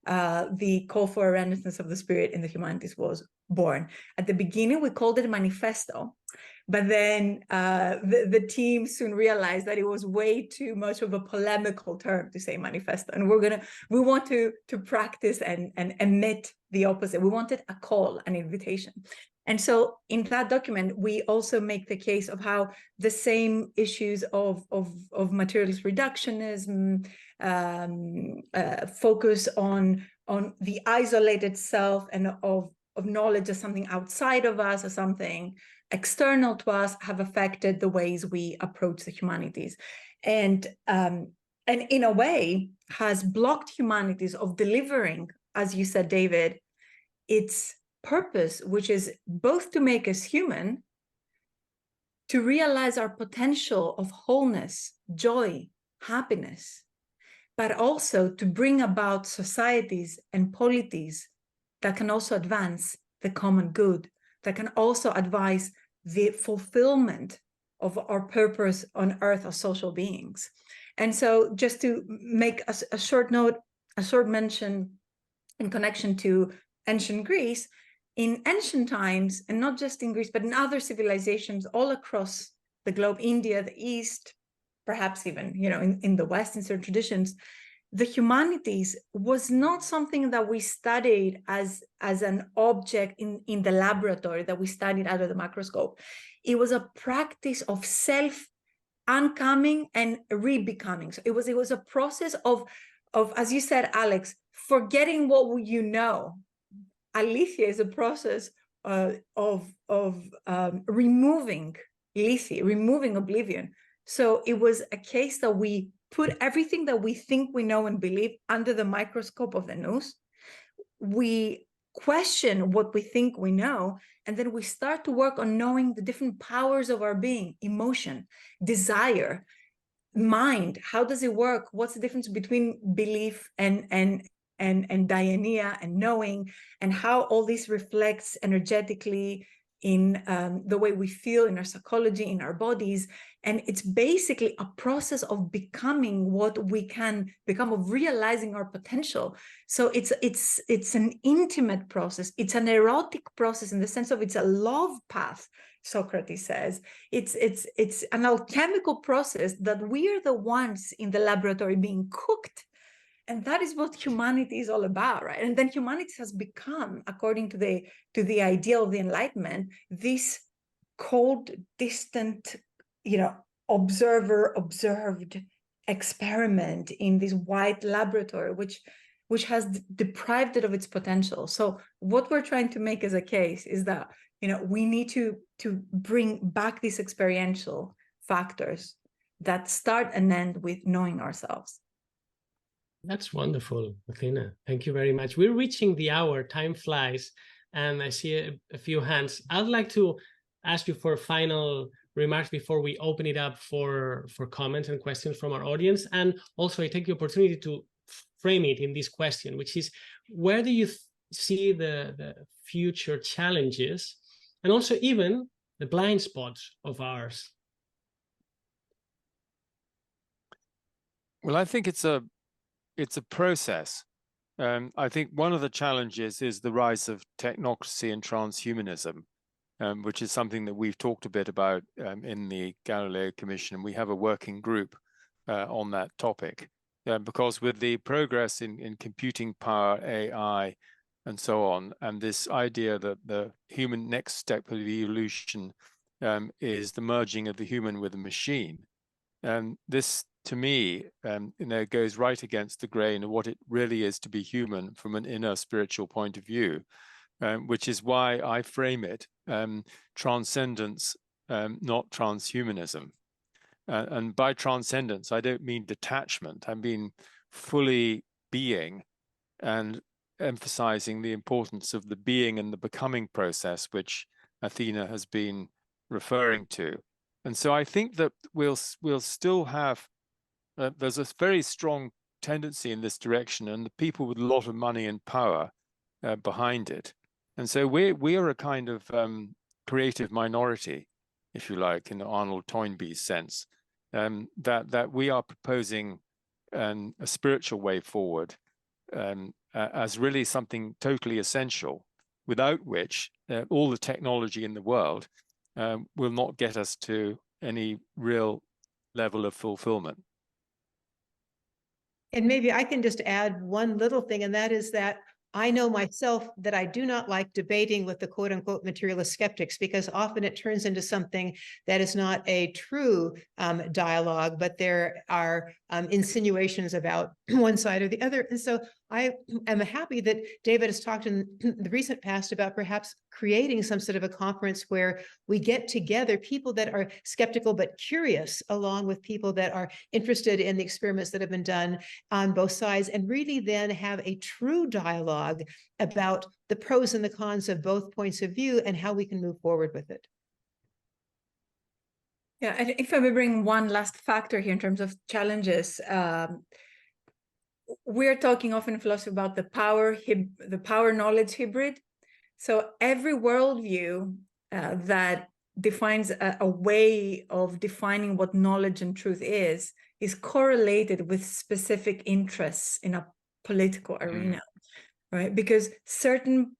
the call for a renaissance of the spirit in the humanities was born. At the beginning, we called it a manifesto, but then the team soon realized that it was way too much of a polemical term to say manifesto, and we want to practice and emit the opposite. We wanted a call, an invitation. And so in that document, we also make the case of how the same issues of materialist reductionism, focus on the isolated self, and of knowledge as something outside of us, as something external to us, have affected the ways we approach the humanities. And in a way has blocked humanities of delivering, as you said, David, its purpose, which is both to make us human, to realize our potential of wholeness, joy, happiness, but also to bring about societies and polities that can also advance the common good, that can also advise the fulfillment of our purpose on earth as social beings. And so just to make a short note, a short mention in connection to ancient Greece, in ancient times, and not just in Greece, but in other civilizations all across the globe, India, the East, perhaps even, you know, in the West, in certain traditions, the humanities was not something that we studied as an object in the laboratory, that we studied under the microscope. It was a practice of self-uncoming and re-becoming. So it was a process of, as you said, Àlex, forgetting what you know. Aletheia is a process of removing lethe, removing oblivion. So it was a case that we put everything that we think we know and believe under the microscope of the nous. We question what we think we know, and then we start to work on knowing the different powers of our being: emotion, desire, mind. How does it work? What's the difference between belief and diania and knowing, and how all this reflects energetically in the way we feel, in our psychology, in our bodies. And it's basically a process of becoming what we can become, of realizing our potential. So it's an intimate process. It's an erotic process in the sense of it's a love path, Socrates says. It's an alchemical process that we are the ones in the laboratory being cooked. And that is what humanity is all about, right? And then humanity has become, according to the ideal of the Enlightenment, this cold, distant, observed experiment in this white laboratory, which has deprived it of its potential. So what we're trying to make as a case is that, we need to bring back these experiential factors that start and end with knowing ourselves. That's wonderful, Athena. Thank you very much. We're reaching the hour, time flies, and I see a few hands. I'd like to ask you for final remarks before we open it up for comments and questions from our audience. And also I take the opportunity to frame it in this question, which is, where do you see the future challenges and also even the blind spots of ours? Well, I think it's a process. I think one of the challenges is the rise of technocracy and transhumanism, which is something that we've talked a bit about in the Galileo Commission, and we have a working group on that topic. Because with the progress in computing power, AI, and so on, and this idea that the human next step of evolution is the merging of the human with the machine, this, to me, goes right against the grain of what it really is to be human from an inner spiritual point of view, which is why I frame it transcendence, not transhumanism. And by transcendence, I don't mean detachment. I mean fully being, and emphasizing the importance of the being and the becoming process, which Athena has been referring to. And so I think that we'll still have, there's a very strong tendency in this direction, and the people with a lot of money and power behind it. And so we are a kind of creative minority, if you like, in Arnold Toynbee's sense, that we are proposing a spiritual way forward as really something totally essential, without which all the technology in the world will not get us to any real level of fulfillment. And maybe I can just add one little thing, and that is that I know myself that I do not like debating with the quote unquote materialist skeptics, because often it turns into something that is not a true dialogue, but there are insinuations about one side or the other. And so I am happy that David has talked in the recent past about perhaps creating some sort of a conference where we get together people that are skeptical but curious, along with people that are interested in the experiments that have been done on both sides, and really then have a true dialogue about the pros and the cons of both points of view and how we can move forward with it. Yeah, and if I may bring one last factor here in terms of challenges, we're talking often in philosophy about the power knowledge hybrid. So every worldview that defines a way of defining what knowledge and truth is correlated with specific interests in a political arena, right? Because certain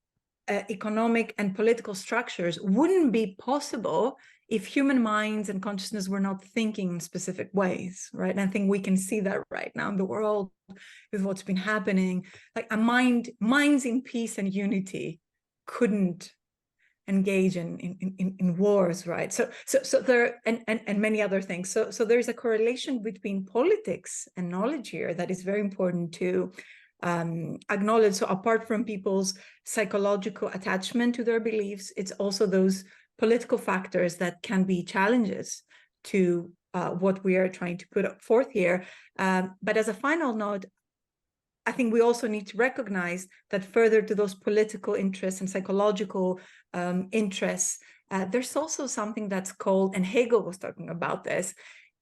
economic and political structures wouldn't be possible if human minds and consciousness were not thinking in specific ways, right? And I think we can see that right now in the world with what's been happening. Like minds in peace and unity couldn't engage in wars, right? So there and many other things. So there's a correlation between politics and knowledge here that is very important to acknowledge. So apart from people's psychological attachment to their beliefs, it's also those political factors that can be challenges to what we are trying to put forth here. But as a final note, I think we also need to recognize that further to those political interests and psychological interests, there's also something that's called, and Hegel was talking about this,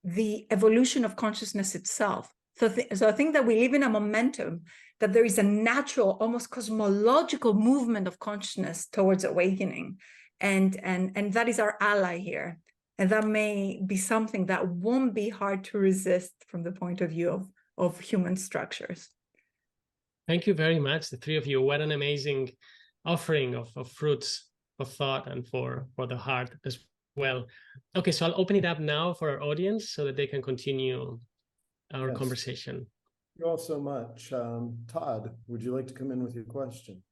the evolution of consciousness itself. So I think that we live in a momentum, that there is a natural, almost cosmological movement of consciousness towards awakening. And that is our ally here. And that may be something that won't be hard to resist from the point of view of human structures. Thank you very much, the three of you. What an amazing offering of fruits of thought and for the heart as well. Okay, so I'll open it up now for our audience so that they can continue our conversation. Thank you all so much. Todd, would you like to come in with your question?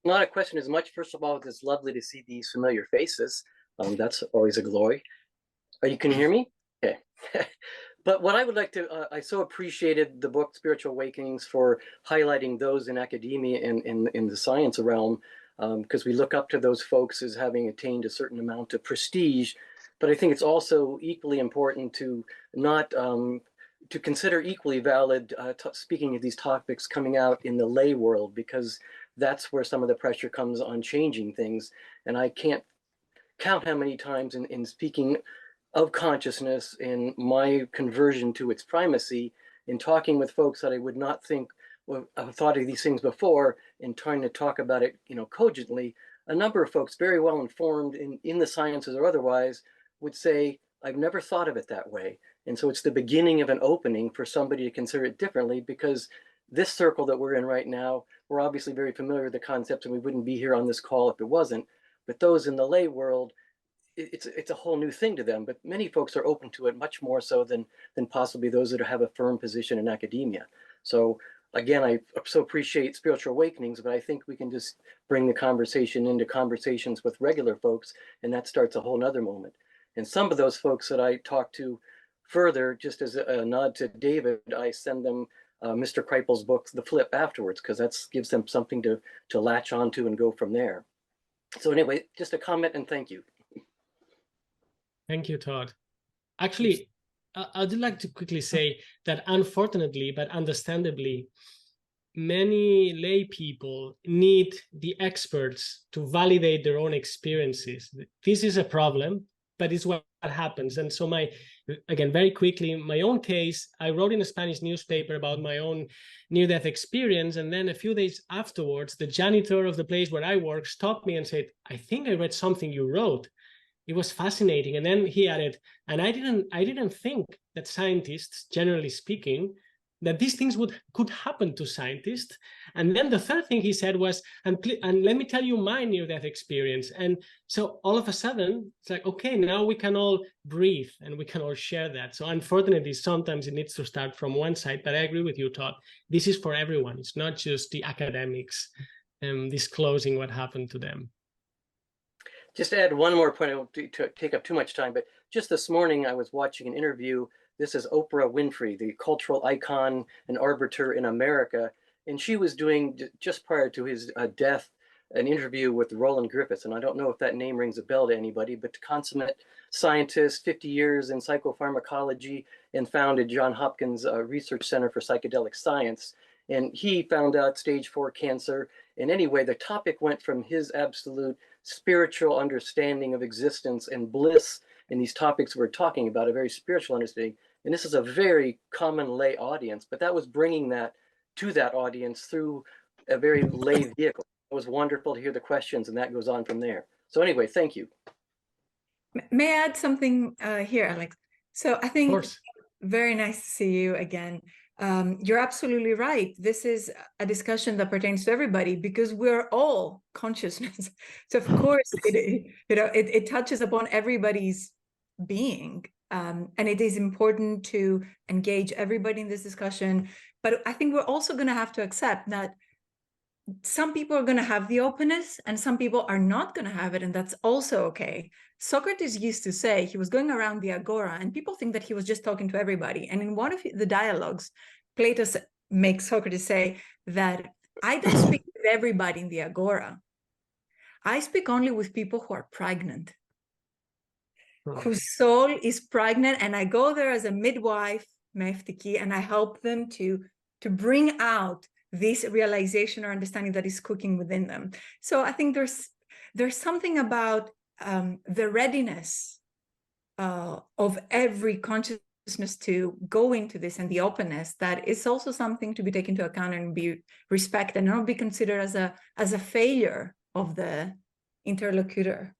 Not a question as much. First of all, it's lovely to see these familiar faces. That's always a glory. You can hear me? Okay. But what I would like to, I so appreciated the book Spiritual Awakenings for highlighting those in academia and in the science realm, because we look up to those folks as having attained a certain amount of prestige. But I think it's also equally important to not, to consider equally valid speaking of these topics coming out in the lay world, because that's where some of the pressure comes on changing things. And I can't count how many times in speaking of consciousness and my conversion to its primacy, in talking with folks that I would not think I've thought of these things before, and trying to talk about it, cogently, a number of folks very well informed in the sciences or otherwise would say, I've never thought of it that way. And so it's the beginning of an opening for somebody to consider it differently, because this circle that we're in right now, we're obviously very familiar with the concepts, and we wouldn't be here on this call if it wasn't. But those in the lay world, it's a whole new thing to them. But many folks are open to it much more so than possibly those that have a firm position in academia. So again, I so appreciate Spiritual Awakenings, but I think we can just bring the conversation into conversations with regular folks, and that starts a whole nother moment. And some of those folks that I talk to further, just as a nod to David, I send them Mr. Kripal's book, The Flip, afterwards, because that gives them something to latch onto and go from there. So anyway, just a comment and thank you. Thank you, Todd. Actually, I'd like to quickly say that unfortunately, but understandably, many lay people need the experts to validate their own experiences. This is a problem, but it's what happens. And so again, very quickly, my own case, I wrote in a Spanish newspaper about my own near-death experience. And then a few days afterwards, the janitor of the place where I work stopped me and said, I think I read something you wrote. It was fascinating. And then he added, and I didn't think that scientists, generally speaking, that these things could happen to scientists. And then the third thing he said was, and let me tell you my near-death experience. And so all of a sudden, it's like, okay, now we can all breathe and we can all share that. So unfortunately, sometimes it needs to start from one side, but I agree with you, Todd. This is for everyone. It's not just the academics disclosing what happened to them. Just to add one more point, I won't take up too much time, but just this morning I was watching an interview This is Oprah Winfrey, the cultural icon and arbiter in America. And she was doing, just prior to his death, an interview with Roland Griffiths. And I don't know if that name rings a bell to anybody, but consummate scientist, 50 years in psychopharmacology, and founded Johns Hopkins Research Center for Psychedelic Science. And he found out stage 4 cancer. And anyway, the topic went from his absolute spiritual understanding of existence and bliss in these topics we're talking about, a very spiritual understanding. And this is a very common lay audience, but that was bringing that to that audience through a very lay vehicle. It was wonderful to hear the questions, and that goes on from there. So anyway, thank you. May I add something here, Àlex? So I think very nice to see you again. You're absolutely right. This is a discussion that pertains to everybody because we're all consciousness. So of course, it touches upon everybody's being. And it is important to engage everybody in this discussion. But I think we're also going to have to accept that some people are going to have the openness and some people are not going to have it. And that's also okay. Socrates used to say, he was going around the agora and people think that he was just talking to everybody. And in one of the dialogues, Plato makes Socrates say that I don't speak with everybody in the agora. I speak only with people who are pregnant, whose soul is pregnant. And I go there as a midwife, meftiki, and I help them to bring out this realization or understanding that is cooking within them. So I think there's something about the readiness of every consciousness to go into this and the openness that is also something to be taken into account and be respected and not be considered as a failure of the interlocutor.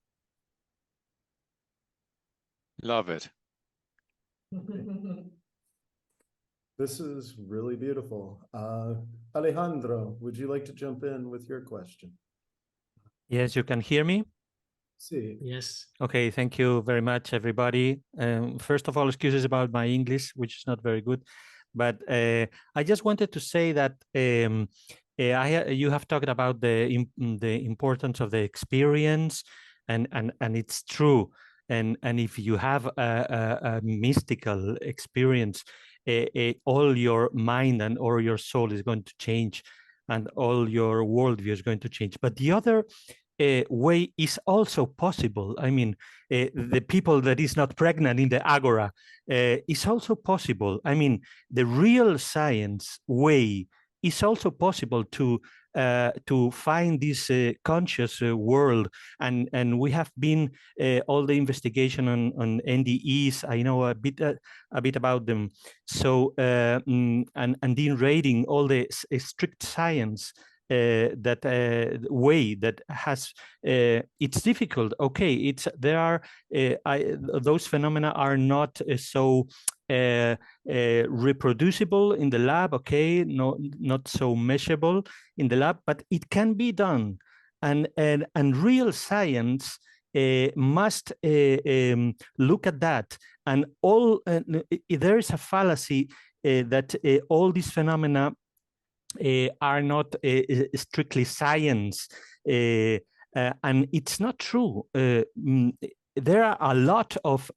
Love it. This is really beautiful. Alejandro, would you like to jump in with your question? Yes, you can hear me? See. Yes. Okay, thank you very much, everybody. First of all, excuses about my English, which is not very good. But I just wanted to say that you have talked about the importance of the experience, and it's true. And if you have a mystical experience, all your mind and or your soul is going to change, and all your worldview is going to change. But the other way is also possible. I mean, the people that is not pregnant in the agora is also possible. I mean, the real science way is also possible to find this conscious world, and we have been all the investigation on NDEs. I know a bit about them. So and then reading all the strict science. That way that has it's difficult. Okay, there are those phenomena are not so reproducible in the lab. Okay, not so measurable in the lab, but it can be done, and real science must look at that. And all there is a fallacy that all these phenomena are not strictly science, and it's not true. There are a lot of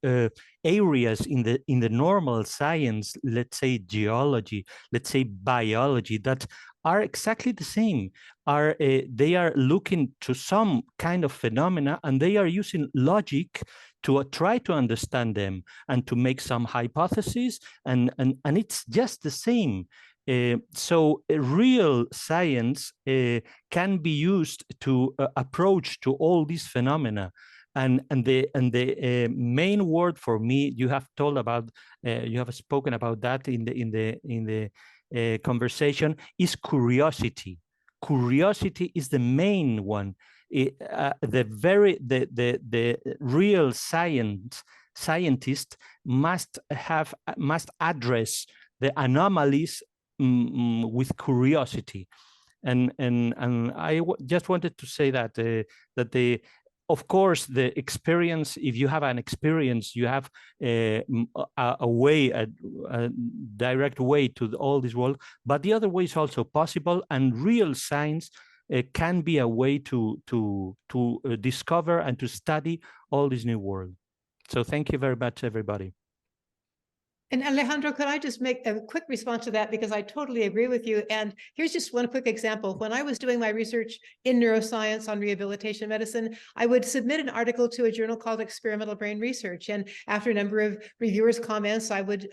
areas in the normal science, let's say geology, let's say biology, that are exactly the same. They are looking to some kind of phenomena, and they are using logic to try to understand them and to make some hypotheses, and it's just the same. So real science can be used to approach to all these phenomena, and the main word for me, you have told about, you have spoken about that in the conversation, is curiosity. Curiosity is the main one. The real scientist must address the anomalies with curiosity, and I just wanted to say that of course the experience, if you have an experience, you have a way, a direct way to all this world, but the other way is also possible, and real science can be a way to discover and to study all this new world. So thank you very much, everybody. And Alejandro, could I just make a quick response to that? Because I totally agree with you. And here's just one quick example. When I was doing my research in neuroscience on rehabilitation medicine, I would submit an article to a journal called Experimental Brain Research. And after a number of reviewers' comments, I would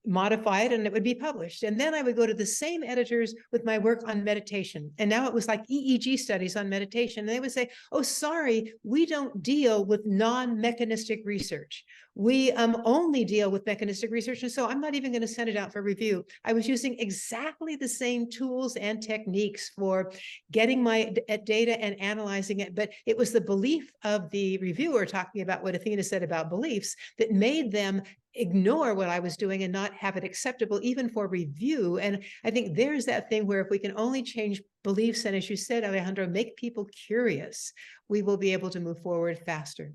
modify it and it would be published. And then I would go to the same editors with my work on meditation. And now it was like EEG studies on meditation. And they would say, oh, sorry, we don't deal with non-mechanistic research. We only deal with mechanistic research. And so I'm not even going to send it out for review. I was using exactly the same tools and techniques for getting my data and analyzing it. But it was the belief of the reviewer talking about what Athena said about beliefs that made them ignore what I was doing and not have it acceptable even for review. And I think there's that thing where if we can only change beliefs, and as you said, Alejandro, make people curious, we will be able to move forward faster.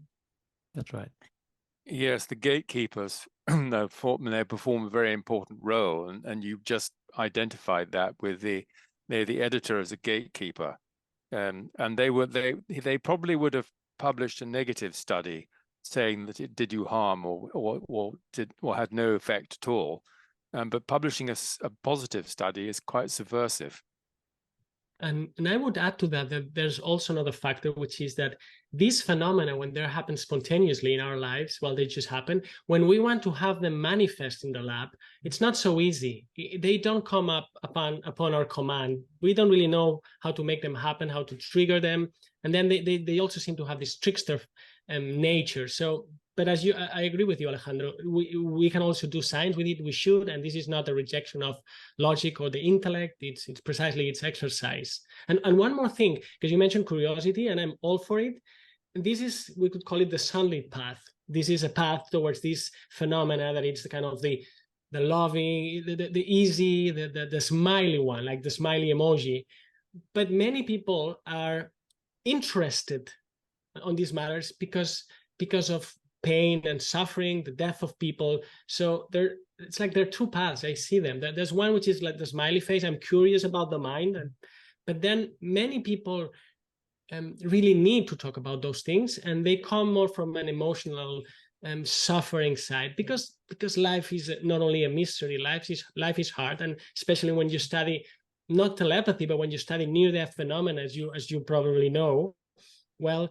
That's right. Yes, the gatekeepers, they perform a very important role, and you just identified that with the editor as a gatekeeper, and they probably would have published a negative study saying that it did you harm or had no effect at all, but publishing a positive study is quite subversive. And I would add to that there's also another factor, which is that these phenomena, when they happen spontaneously in our lives, well, they just happen. When we want to have them manifest in the lab, it's not so easy. They don't come up upon our command. We don't really know how to make them happen, how to trigger them. And then they also seem to have this trickster nature. So, but I agree with you, Alejandro. We can also do science with it. We should, and this is not a rejection of logic or the intellect. It's precisely its exercise. And one more thing, because you mentioned curiosity, and I'm all for it. This is, we could call it the sunlit path. This is a path towards this phenomena that it's the kind of the loving, the easy, the smiley one, like the smiley emoji. But many people are interested on these matters because of pain and suffering, the death of people. So it's like there are two paths. I see them. There's one which is like the smiley face. I'm curious about the mind, but then many people really need to talk about those things, and they come more from an emotional suffering side because life is not only a mystery. Life is hard, and especially when you study not telepathy, but when you study near-death phenomena, as you probably know, well,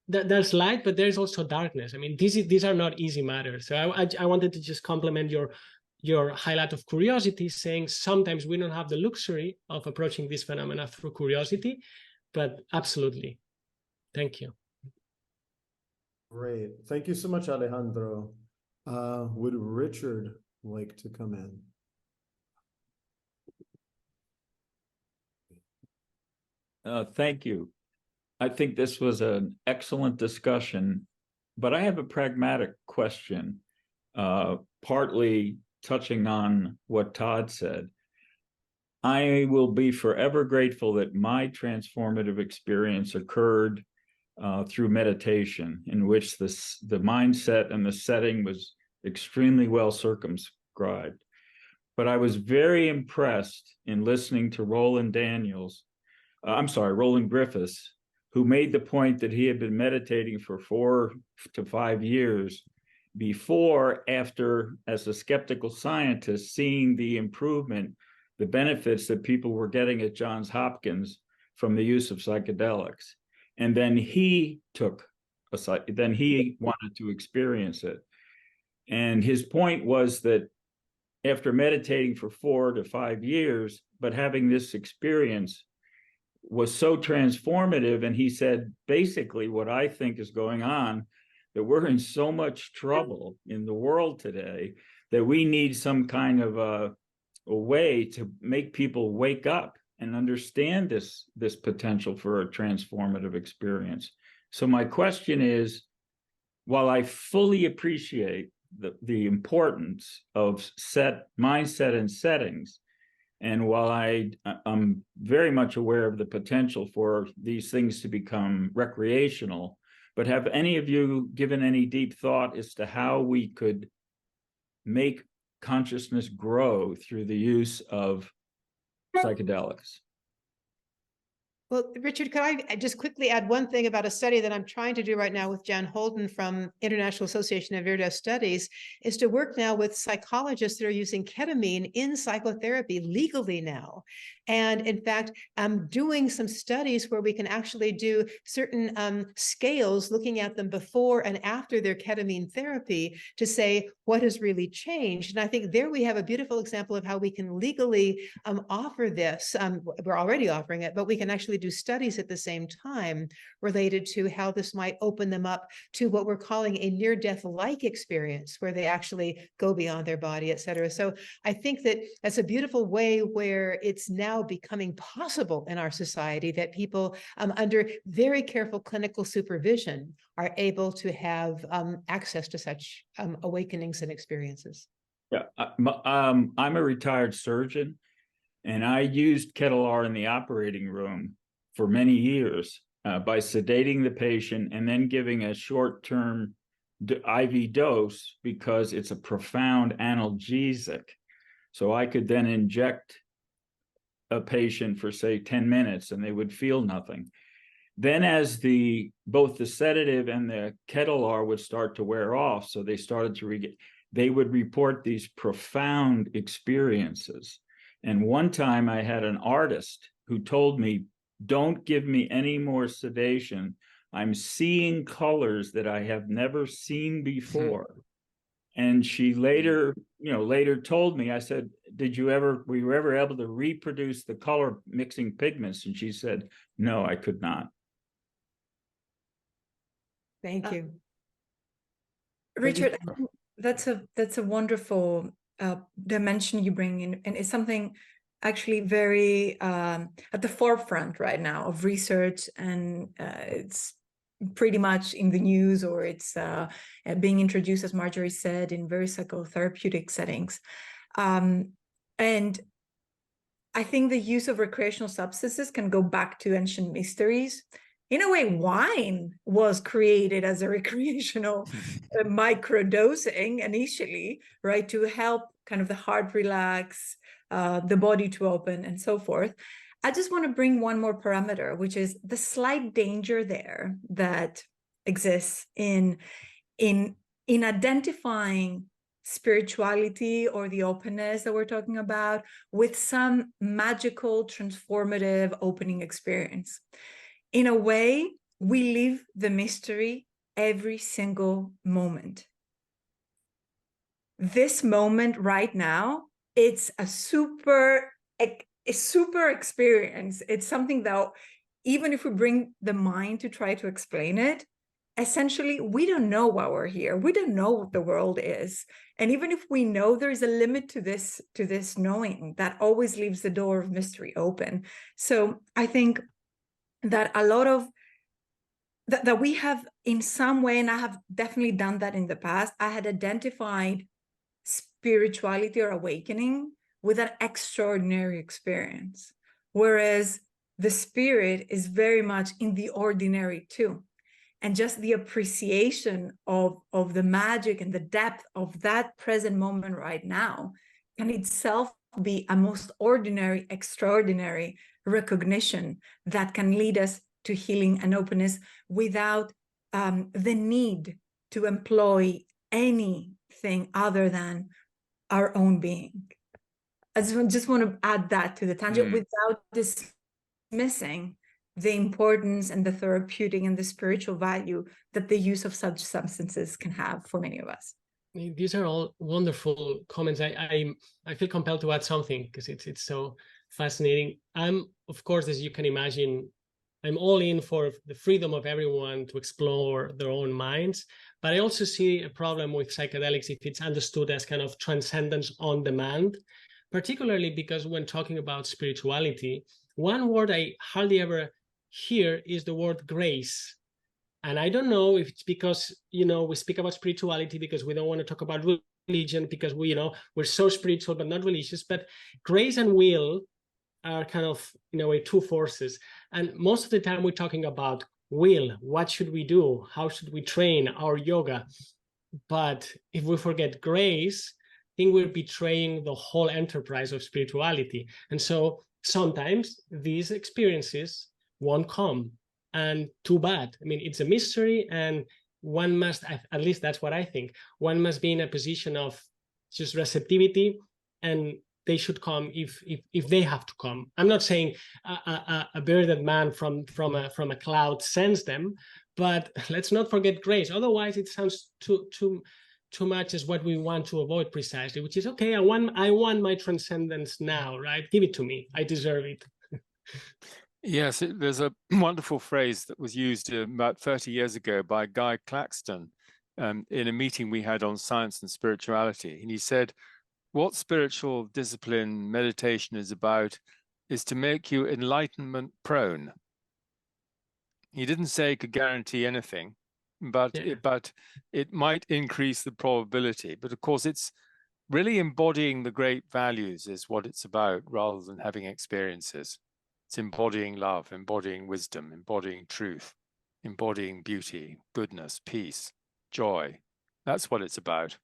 there's light, but there's also darkness. I mean, these are not easy matters. So I wanted to just compliment your highlight of curiosity, saying sometimes we don't have the luxury of approaching this phenomena through curiosity, but absolutely. Thank you. Great. Thank you so much, Alejandro. Would Richard like to come in? Thank you. I think this was an excellent discussion, but I have a pragmatic question, partly touching on what Todd said. I will be forever grateful that my transformative experience occurred through meditation, in which the mindset and the setting was extremely well circumscribed. But I was very impressed in listening to Roland Griffiths, who made the point that he had been meditating for 4 to 5 years before, after, as a skeptical scientist, seeing the improvement, the benefits that people were getting at Johns Hopkins from the use of psychedelics. And then he wanted to experience it. And his point was that after meditating for 4 to 5 years, but having this experience was so transformative, and he said, basically what I think is going on, that we're in so much trouble in the world today that we need some kind of a way to make people wake up and understand this potential for a transformative experience. So my question is, while I fully appreciate the importance of mindset and settings, and while I'm very much aware of the potential for these things to become recreational, but have any of you given any deep thought as to how we could make consciousness grow through the use of psychedelics? Well, Richard, could I just quickly add one thing about a study that I'm trying to do right now with Jan Holden from International Association of Near-Death Studies, is to work now with psychologists that are using ketamine in psychotherapy legally now. And in fact, I'm doing some studies where we can actually do certain scales, looking at them before and after their ketamine therapy to say what has really changed. And I think there we have a beautiful example of how we can legally offer this. We're already offering it, but we can actually do studies at the same time related to how this might open them up to what we're calling a near-death-like experience, where they actually go beyond their body, et cetera. So I think that that's a beautiful way where it's now becoming possible in our society that people under very careful clinical supervision are able to have access to such awakenings and experiences. Yeah, I'm a retired surgeon, and I used Ketelar in the operating room for many years by sedating the patient and then giving a short-term IV dose, because it's a profound analgesic. So I could then inject a patient for, say, 10 minutes and they would feel nothing. Then as both the sedative and the Ketelar would start to wear off, so they started to they would report these profound experiences. And one time I had an artist who told me, "Don't give me any more sedation. I'm seeing colors that I have never seen before." And she later told me, I said, were you ever able to reproduce the color mixing pigments? And she said, "No, I could not." Thank you. Richard, that's a wonderful dimension you bring in, and it's something actually very at the forefront right now of research, and it's pretty much in the news, or it's being introduced, as Marjorie said, in very psychotherapeutic settings. And I think the use of recreational substances can go back to ancient mysteries. In a way, wine was created as a recreational microdosing initially, right, to help kind of the heart relax, the body to open, and so forth. I just want to bring one more parameter, which is the slight danger there that exists in identifying spirituality or the openness that we're talking about with some magical, transformative opening experience. In a way, we live the mystery every single moment. This moment right now, it's a super experience. It's something that even if we bring the mind to try to explain it, essentially, we don't know why we're here. We don't know what the world is. And even if we know, there is a limit to this knowing that always leaves the door of mystery open. So I think that a lot of that we have in some way, and I have definitely done that in the past, I had identified spirituality or awakening with an extraordinary experience, whereas the spirit is very much in the ordinary too. And just the appreciation of the magic and the depth of that present moment right now can itself be a most ordinary, extraordinary recognition that can lead us to healing and openness without the need to employ anything other than our own being. I just want to add that to the tangent without dismissing the importance and the therapeutic and the spiritual value that the use of such substances can have for many of us. These are all wonderful comments. I feel compelled to add something because it's so fascinating. I'm, of course, as you can imagine, I'm all in for the freedom of everyone to explore their own minds. But I also see a problem with psychedelics if it's understood as kind of transcendence on demand, particularly because when talking about spirituality, one word I hardly ever hear is the word grace. And I don't know if it's because, we speak about spirituality because we don't want to talk about religion, because we're so spiritual but not religious. But grace and will are kind of, in a way, two forces. And most of the time we're talking about will. What should we do? How should we train our yoga? But if we forget grace, I think we're betraying the whole enterprise of spirituality. And so sometimes these experiences won't come. And too bad. I mean, it's a mystery, and one must, at least that's what I think, one must be in a position of just receptivity, and they should come if they have to come. I'm not saying a bearded man from a cloud sends them, but let's not forget grace. Otherwise, it sounds too much as what we want to avoid precisely, which is, okay, I want my transcendence now, right? Give it to me. I deserve it. Yes, there's a wonderful phrase that was used about 30 years ago by Guy Claxton in a meeting we had on science and spirituality. And he said, what spiritual discipline meditation is about is to make you enlightenment prone. He didn't say it could guarantee anything, but it might increase the probability. But of course, it's really embodying the great values is what it's about, rather than having experiences. It's embodying love, embodying wisdom, embodying truth, embodying beauty, goodness, peace, joy. That's what it's about.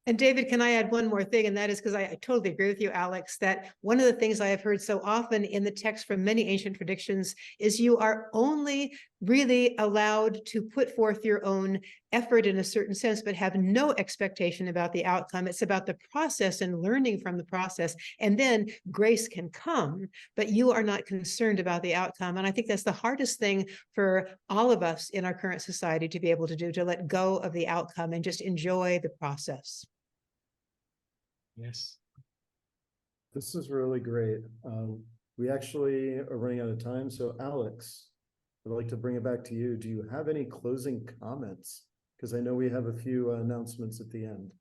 And David, can I add one more thing? And that is because I totally agree with you, Àlex, that one of the things I have heard so often in the text from many ancient traditions is you are only really allowed to put forth your own effort in a certain sense, but have no expectation about the outcome. It's about the process and learning from the process. And then grace can come, but you are not concerned about the outcome. And I think that's the hardest thing for all of us in our current society to be able to do, to let go of the outcome and just enjoy the process. Yes. This is really great. We actually are running out of time. So Àlex, I'd like to bring it back to you. Do you have any closing comments? Because I know we have a few announcements at the end.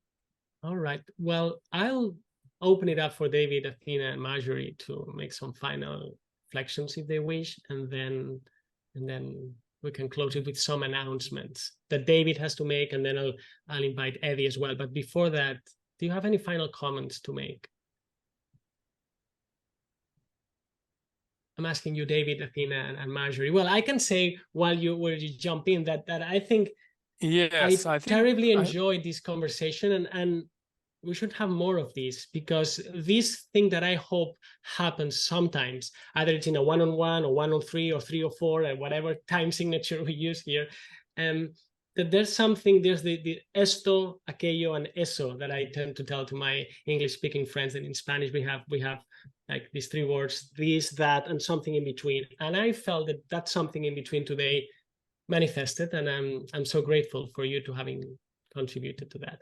All right. Well, I'll open it up for David, Athena, and Marjorie to make some final reflections if they wish, and then we can close it with some announcements that David has to make, and then I'll invite Eddie as well. But before that, do you have any final comments to make? I'm asking you, David, Athena, and Marjorie. Well, I can say while you jump in that I think yes, I terribly enjoyed this conversation, and we should have more of these, because this thing that I hope happens sometimes, either it's in a one-on-one or 1-on-3 or 3-or-4 and whatever time signature we use here, that there's something, there's the esto, aquello, and eso that I tend to tell to my English-speaking friends. And in Spanish, we have like these 3 words, this, that, and something in between. And I felt that that something in between today manifested, and I'm so grateful for you to having contributed to that.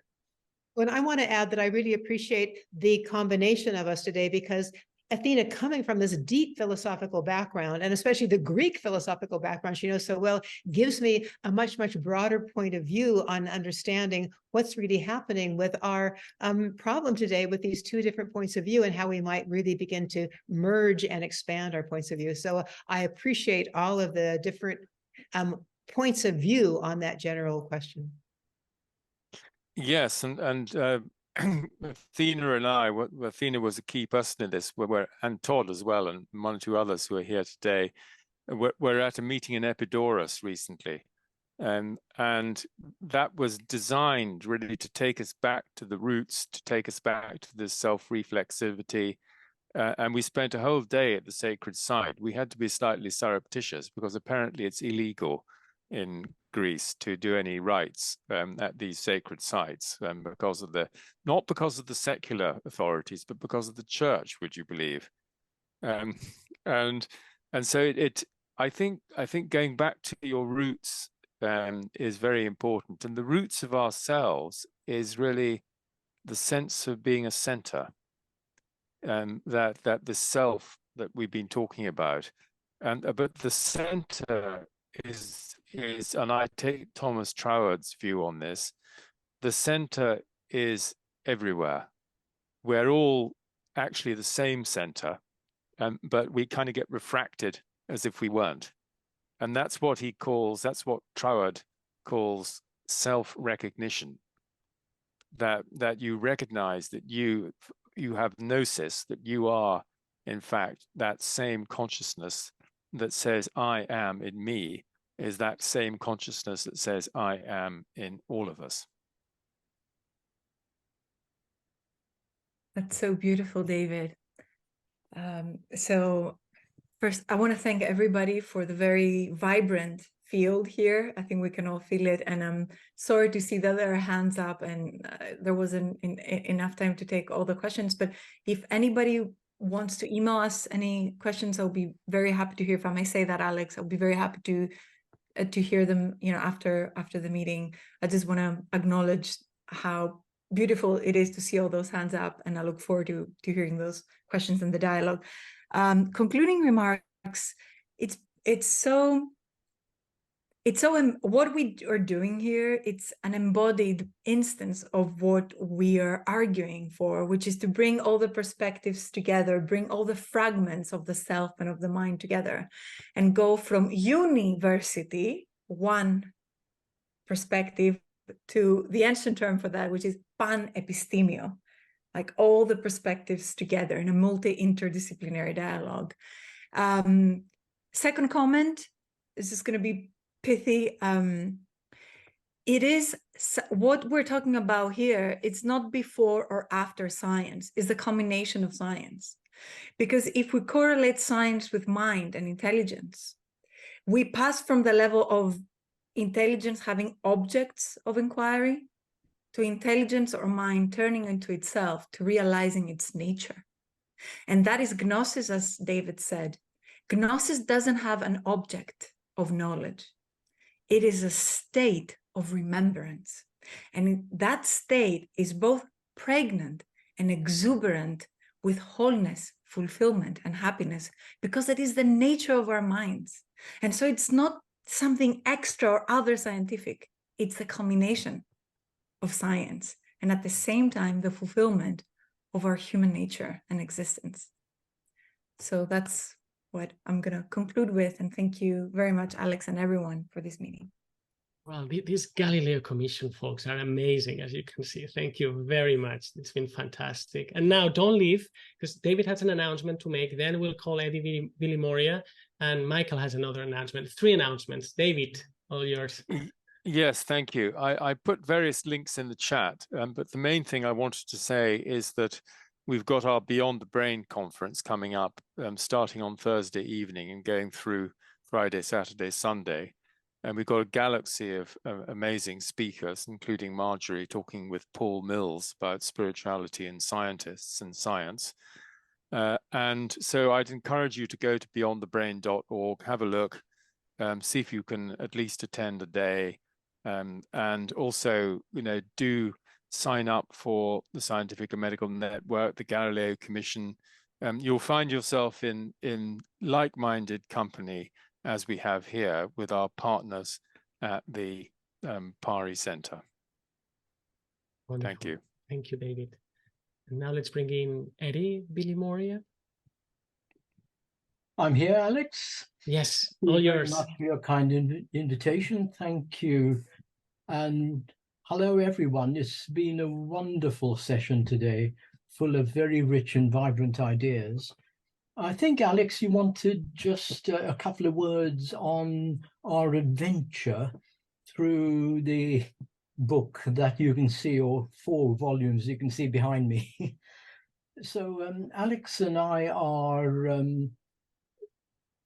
Well, I want to add that I really appreciate the combination of us today, because Athena, coming from this deep philosophical background, and especially the Greek philosophical background she knows so well, gives me a much, much broader point of view on understanding what's really happening with our problem today with these 2 different points of view, and how we might really begin to merge and expand our points of view. So I appreciate all of the different points of view on that general question. Yes, and Athena and I, Athena was a key person in this, and Todd as well, and 1 or 2 others who are here today. We're at a meeting in Epidaurus recently, and that was designed really to take us back to the roots, to take us back to this self-reflexivity. And we spent a whole day at the sacred site. We had to be slightly surreptitious because apparently it's illegal in Greece to do any rites at these sacred sites, because of not because of the secular authorities, but because of the church, would you believe? And so I think going back to your roots is very important, and the roots of ourselves is really the sense of being a center, that the self that we've been talking about, but the center is, and I take Thomas Troward's view on this, the center is everywhere. We're all actually the same center, but we kind of get refracted as if we weren't. And that's what Troward calls self-recognition, that you recognize that you have gnosis, that you are, in fact, that same consciousness that says, I am in me, is that same consciousness that says, I am in all of us. That's so beautiful, David. So First, I want to thank everybody for the very vibrant field here. I think we can all feel it. And I'm sorry to see that there are hands up and there wasn't enough time to take all the questions. But if anybody wants to email us any questions, I'll be very happy to hear. If I may say that, Àlex, I'll be very happy to hear them, after the meeting. I just want to acknowledge how beautiful it is to see all those hands up, and I look forward to hearing those questions in the dialogue. Concluding remarks, what we are doing here, it's an embodied instance of what we are arguing for, which is to bring all the perspectives together, bring all the fragments of the self and of the mind together, and go from university, one perspective, to the ancient term for that, which is pan-epistemio, like all the perspectives together in a multi-interdisciplinary dialogue. Second comment, this is going to be pithy. It is what we're talking about here. It's not before or after science. It's the combination of science. Because if we correlate science with mind and intelligence, we pass from the level of intelligence having objects of inquiry to intelligence or mind turning into itself, to realizing its nature. And that is gnosis, as David said. Gnosis doesn't have an object of knowledge. It is a state of remembrance. And that state is both pregnant and exuberant with wholeness, fulfillment, and happiness, because it is the nature of our minds. And so it's not something extra or other scientific. It's the combination of science and at the same time the fulfillment of our human nature and existence. So that's what I'm going to conclude with, and thank you very much, Àlex, and everyone for this meeting. Well, these Galileo Commission folks are amazing, as you can see. Thank you very much. It's been fantastic. And now don't leave, because David has an announcement to make. Then we'll call Eddie Villimoria, and Michael has another announcement. 3 announcements. David, all yours. Yes, thank you. I put various links in the chat, but the main thing I wanted to say is that we've got our Beyond the Brain conference coming up, starting on Thursday evening and going through Friday, Saturday, Sunday. And we've got a galaxy of amazing speakers, including Marjorie talking with Paul Mills about spirituality and scientists and science. And so I'd encourage you to go to beyondthebrain.org, have a look, see if you can at least attend a day. And also, do sign up for the Scientific and Medical Network, the Galileo Commission. You'll find yourself in like-minded company, as we have here with our partners at the PARI Center. Wonderful. Thank you. Thank you, David. And now let's bring in Eddie Villimoria. I'm here, Àlex. Yes, Thank all you yours. very much for your kind invitation. Thank you. And hello, everyone. It's been a wonderful session today, full of very rich and vibrant ideas. I think, Àlex, you wanted just a couple of words on our adventure through the book that you can see, or 4 volumes you can see behind me. So Àlex and I are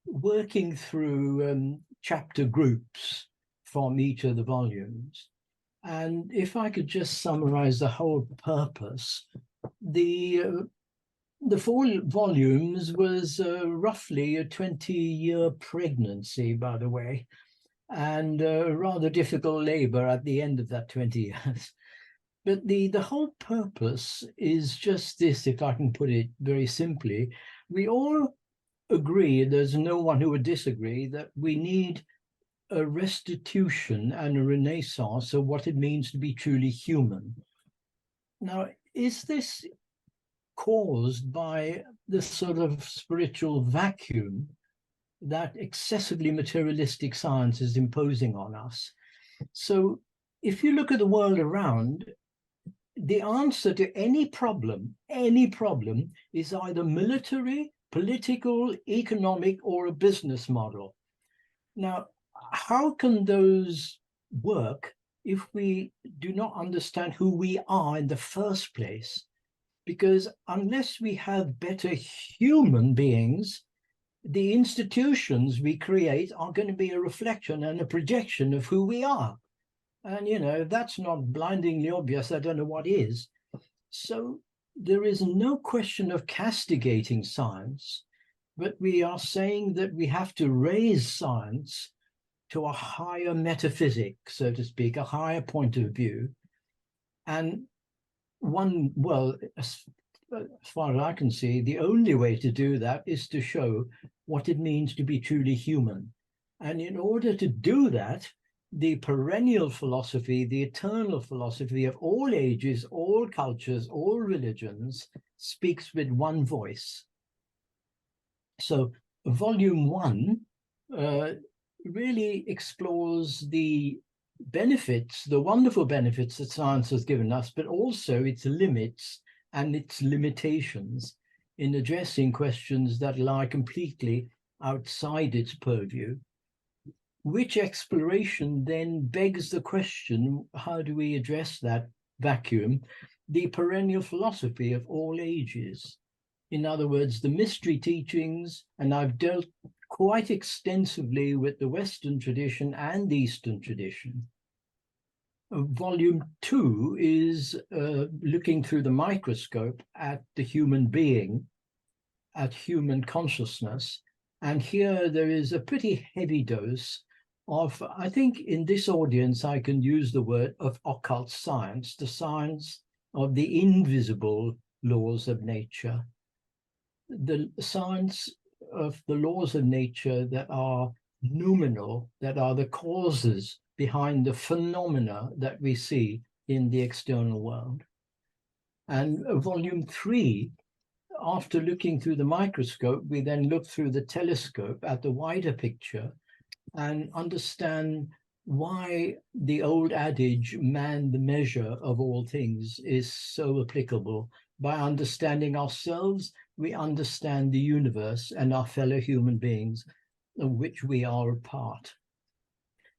working through chapter groups from each of the volumes. And if I could just summarize the whole purpose, the 4 volumes was roughly a 20-year pregnancy, by the way, and rather difficult labor at the end of that 20 years. But the whole purpose is just this, if I can put it very simply. We all agree, there's no one who would disagree, that we need a restitution and a renaissance of what it means to be truly human. Now, is this caused by the sort of spiritual vacuum that excessively materialistic science is imposing on us? So if you look at the world around, the answer to any problem is either military, political, economic, or a business model. Now, how can those work if we do not understand who we are in the first place? Because unless we have better human beings, the institutions we create are going to be a reflection and a projection of who we are. And, you know, if that's not blindingly obvious, I don't know what is. So there is no question of castigating science, but we are saying that we have to raise science to a higher metaphysic, so to speak, a higher point of view. And as far as I can see, the only way to do that is to show what it means to be truly human. And in order to do that, the perennial philosophy, the eternal philosophy of all ages, all cultures, all religions, speaks with one voice. So volume 1 really explores the benefits, the wonderful benefits that science has given us, but also its limits and its limitations in addressing questions that lie completely outside its purview. Which exploration then begs the question, how do we address that vacuum? The perennial philosophy of all ages. In other words, the mystery teachings, and I've dealt quite extensively with the Western tradition and the Eastern tradition. Volume 2 is looking through the microscope at the human being, at human consciousness. And here there is a pretty heavy dose of, I think in this audience, I can use the word of occult science, the science of the invisible laws of nature, the science of the laws of nature that are noumenal, that are the causes behind the phenomena that we see in the external world. And volume 3, after looking through the microscope, we then look through the telescope at the wider picture and understand why the old adage, man the measure of all things, is so applicable. By understanding ourselves, we understand the universe and our fellow human beings, of which we are a part.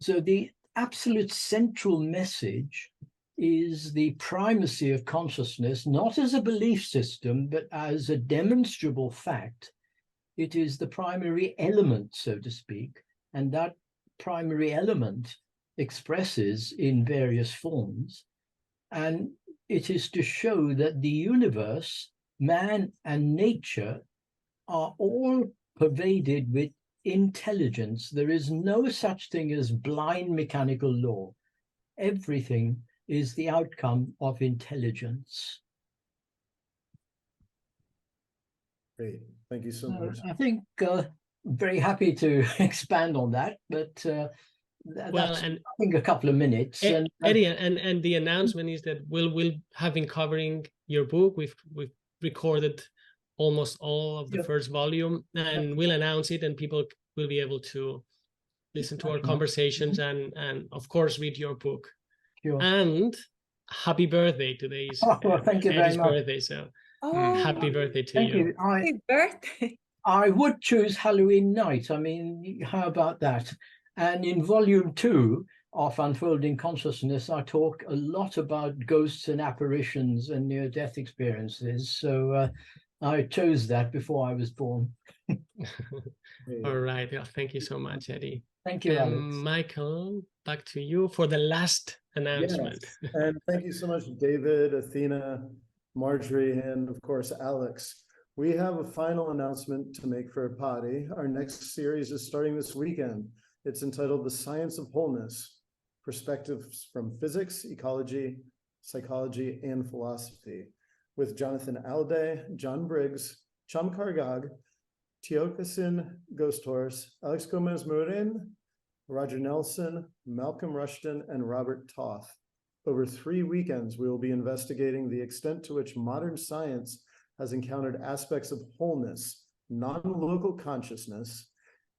So the absolute central message is the primacy of consciousness, not as a belief system, but as a demonstrable fact. It is the primary element, so to speak, and that primary element expresses in various forms. And it is to show that the universe, man, and nature are all pervaded with intelligence. There is no such thing as blind mechanical law. Everything is the outcome of intelligence. Great, thank you so much. I think very happy to expand on that, but that's, I think, a couple of minutes. Eddie, and the announcement is that we'll have been covering your book. We've recorded almost all of the first volume, and we'll announce it, and people will be able to listen to our conversations and of course read your book. Sure. And happy birthday! Today is thank you very much. birthday, so happy birthday to you. Happy birthday. I would choose Halloween night. I mean, how about that? And in volume 2 of Unfolding Consciousness, I talk a lot about ghosts and apparitions and near-death experiences. So I chose that before I was born. All right. Yeah, thank you so much, Eddie. Thank you, Àlex. Michael, back to you for the last announcement. Yes. And thank you so much, David, Athena, Marjorie, and of course, Àlex. We have a final announcement to make for Potari. Our next series is starting this weekend. It's entitled The Science of Wholeness, Perspectives from Physics, Ecology, Psychology, and Philosophy, with Jonathan Alday, John Briggs, Chum Kargag, Tiokasin Ghost Horse, Àlex Gómez-Marín, Roger Nelson, Malcolm Rushton, and Robert Toth. Over 3 weekends, we will be investigating the extent to which modern science has encountered aspects of wholeness, non-local consciousness,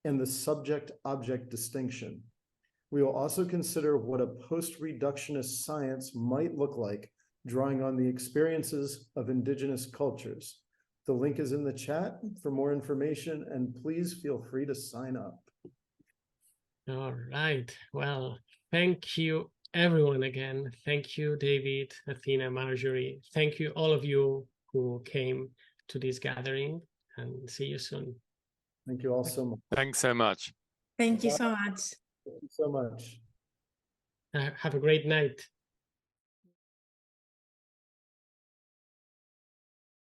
and the subject-object distinction. We will also consider what a post-reductionist science might look like, drawing on the experiences of indigenous cultures. The link is in the chat for more information, and please feel free to sign up. All right. Well, thank you, everyone, again. Thank you, David, Athena, Marjorie. Thank you, all of you who came to this gathering, and see you soon. Thank you all so much. Thanks so much. Thank you so much. Thank you so much. Have a great night.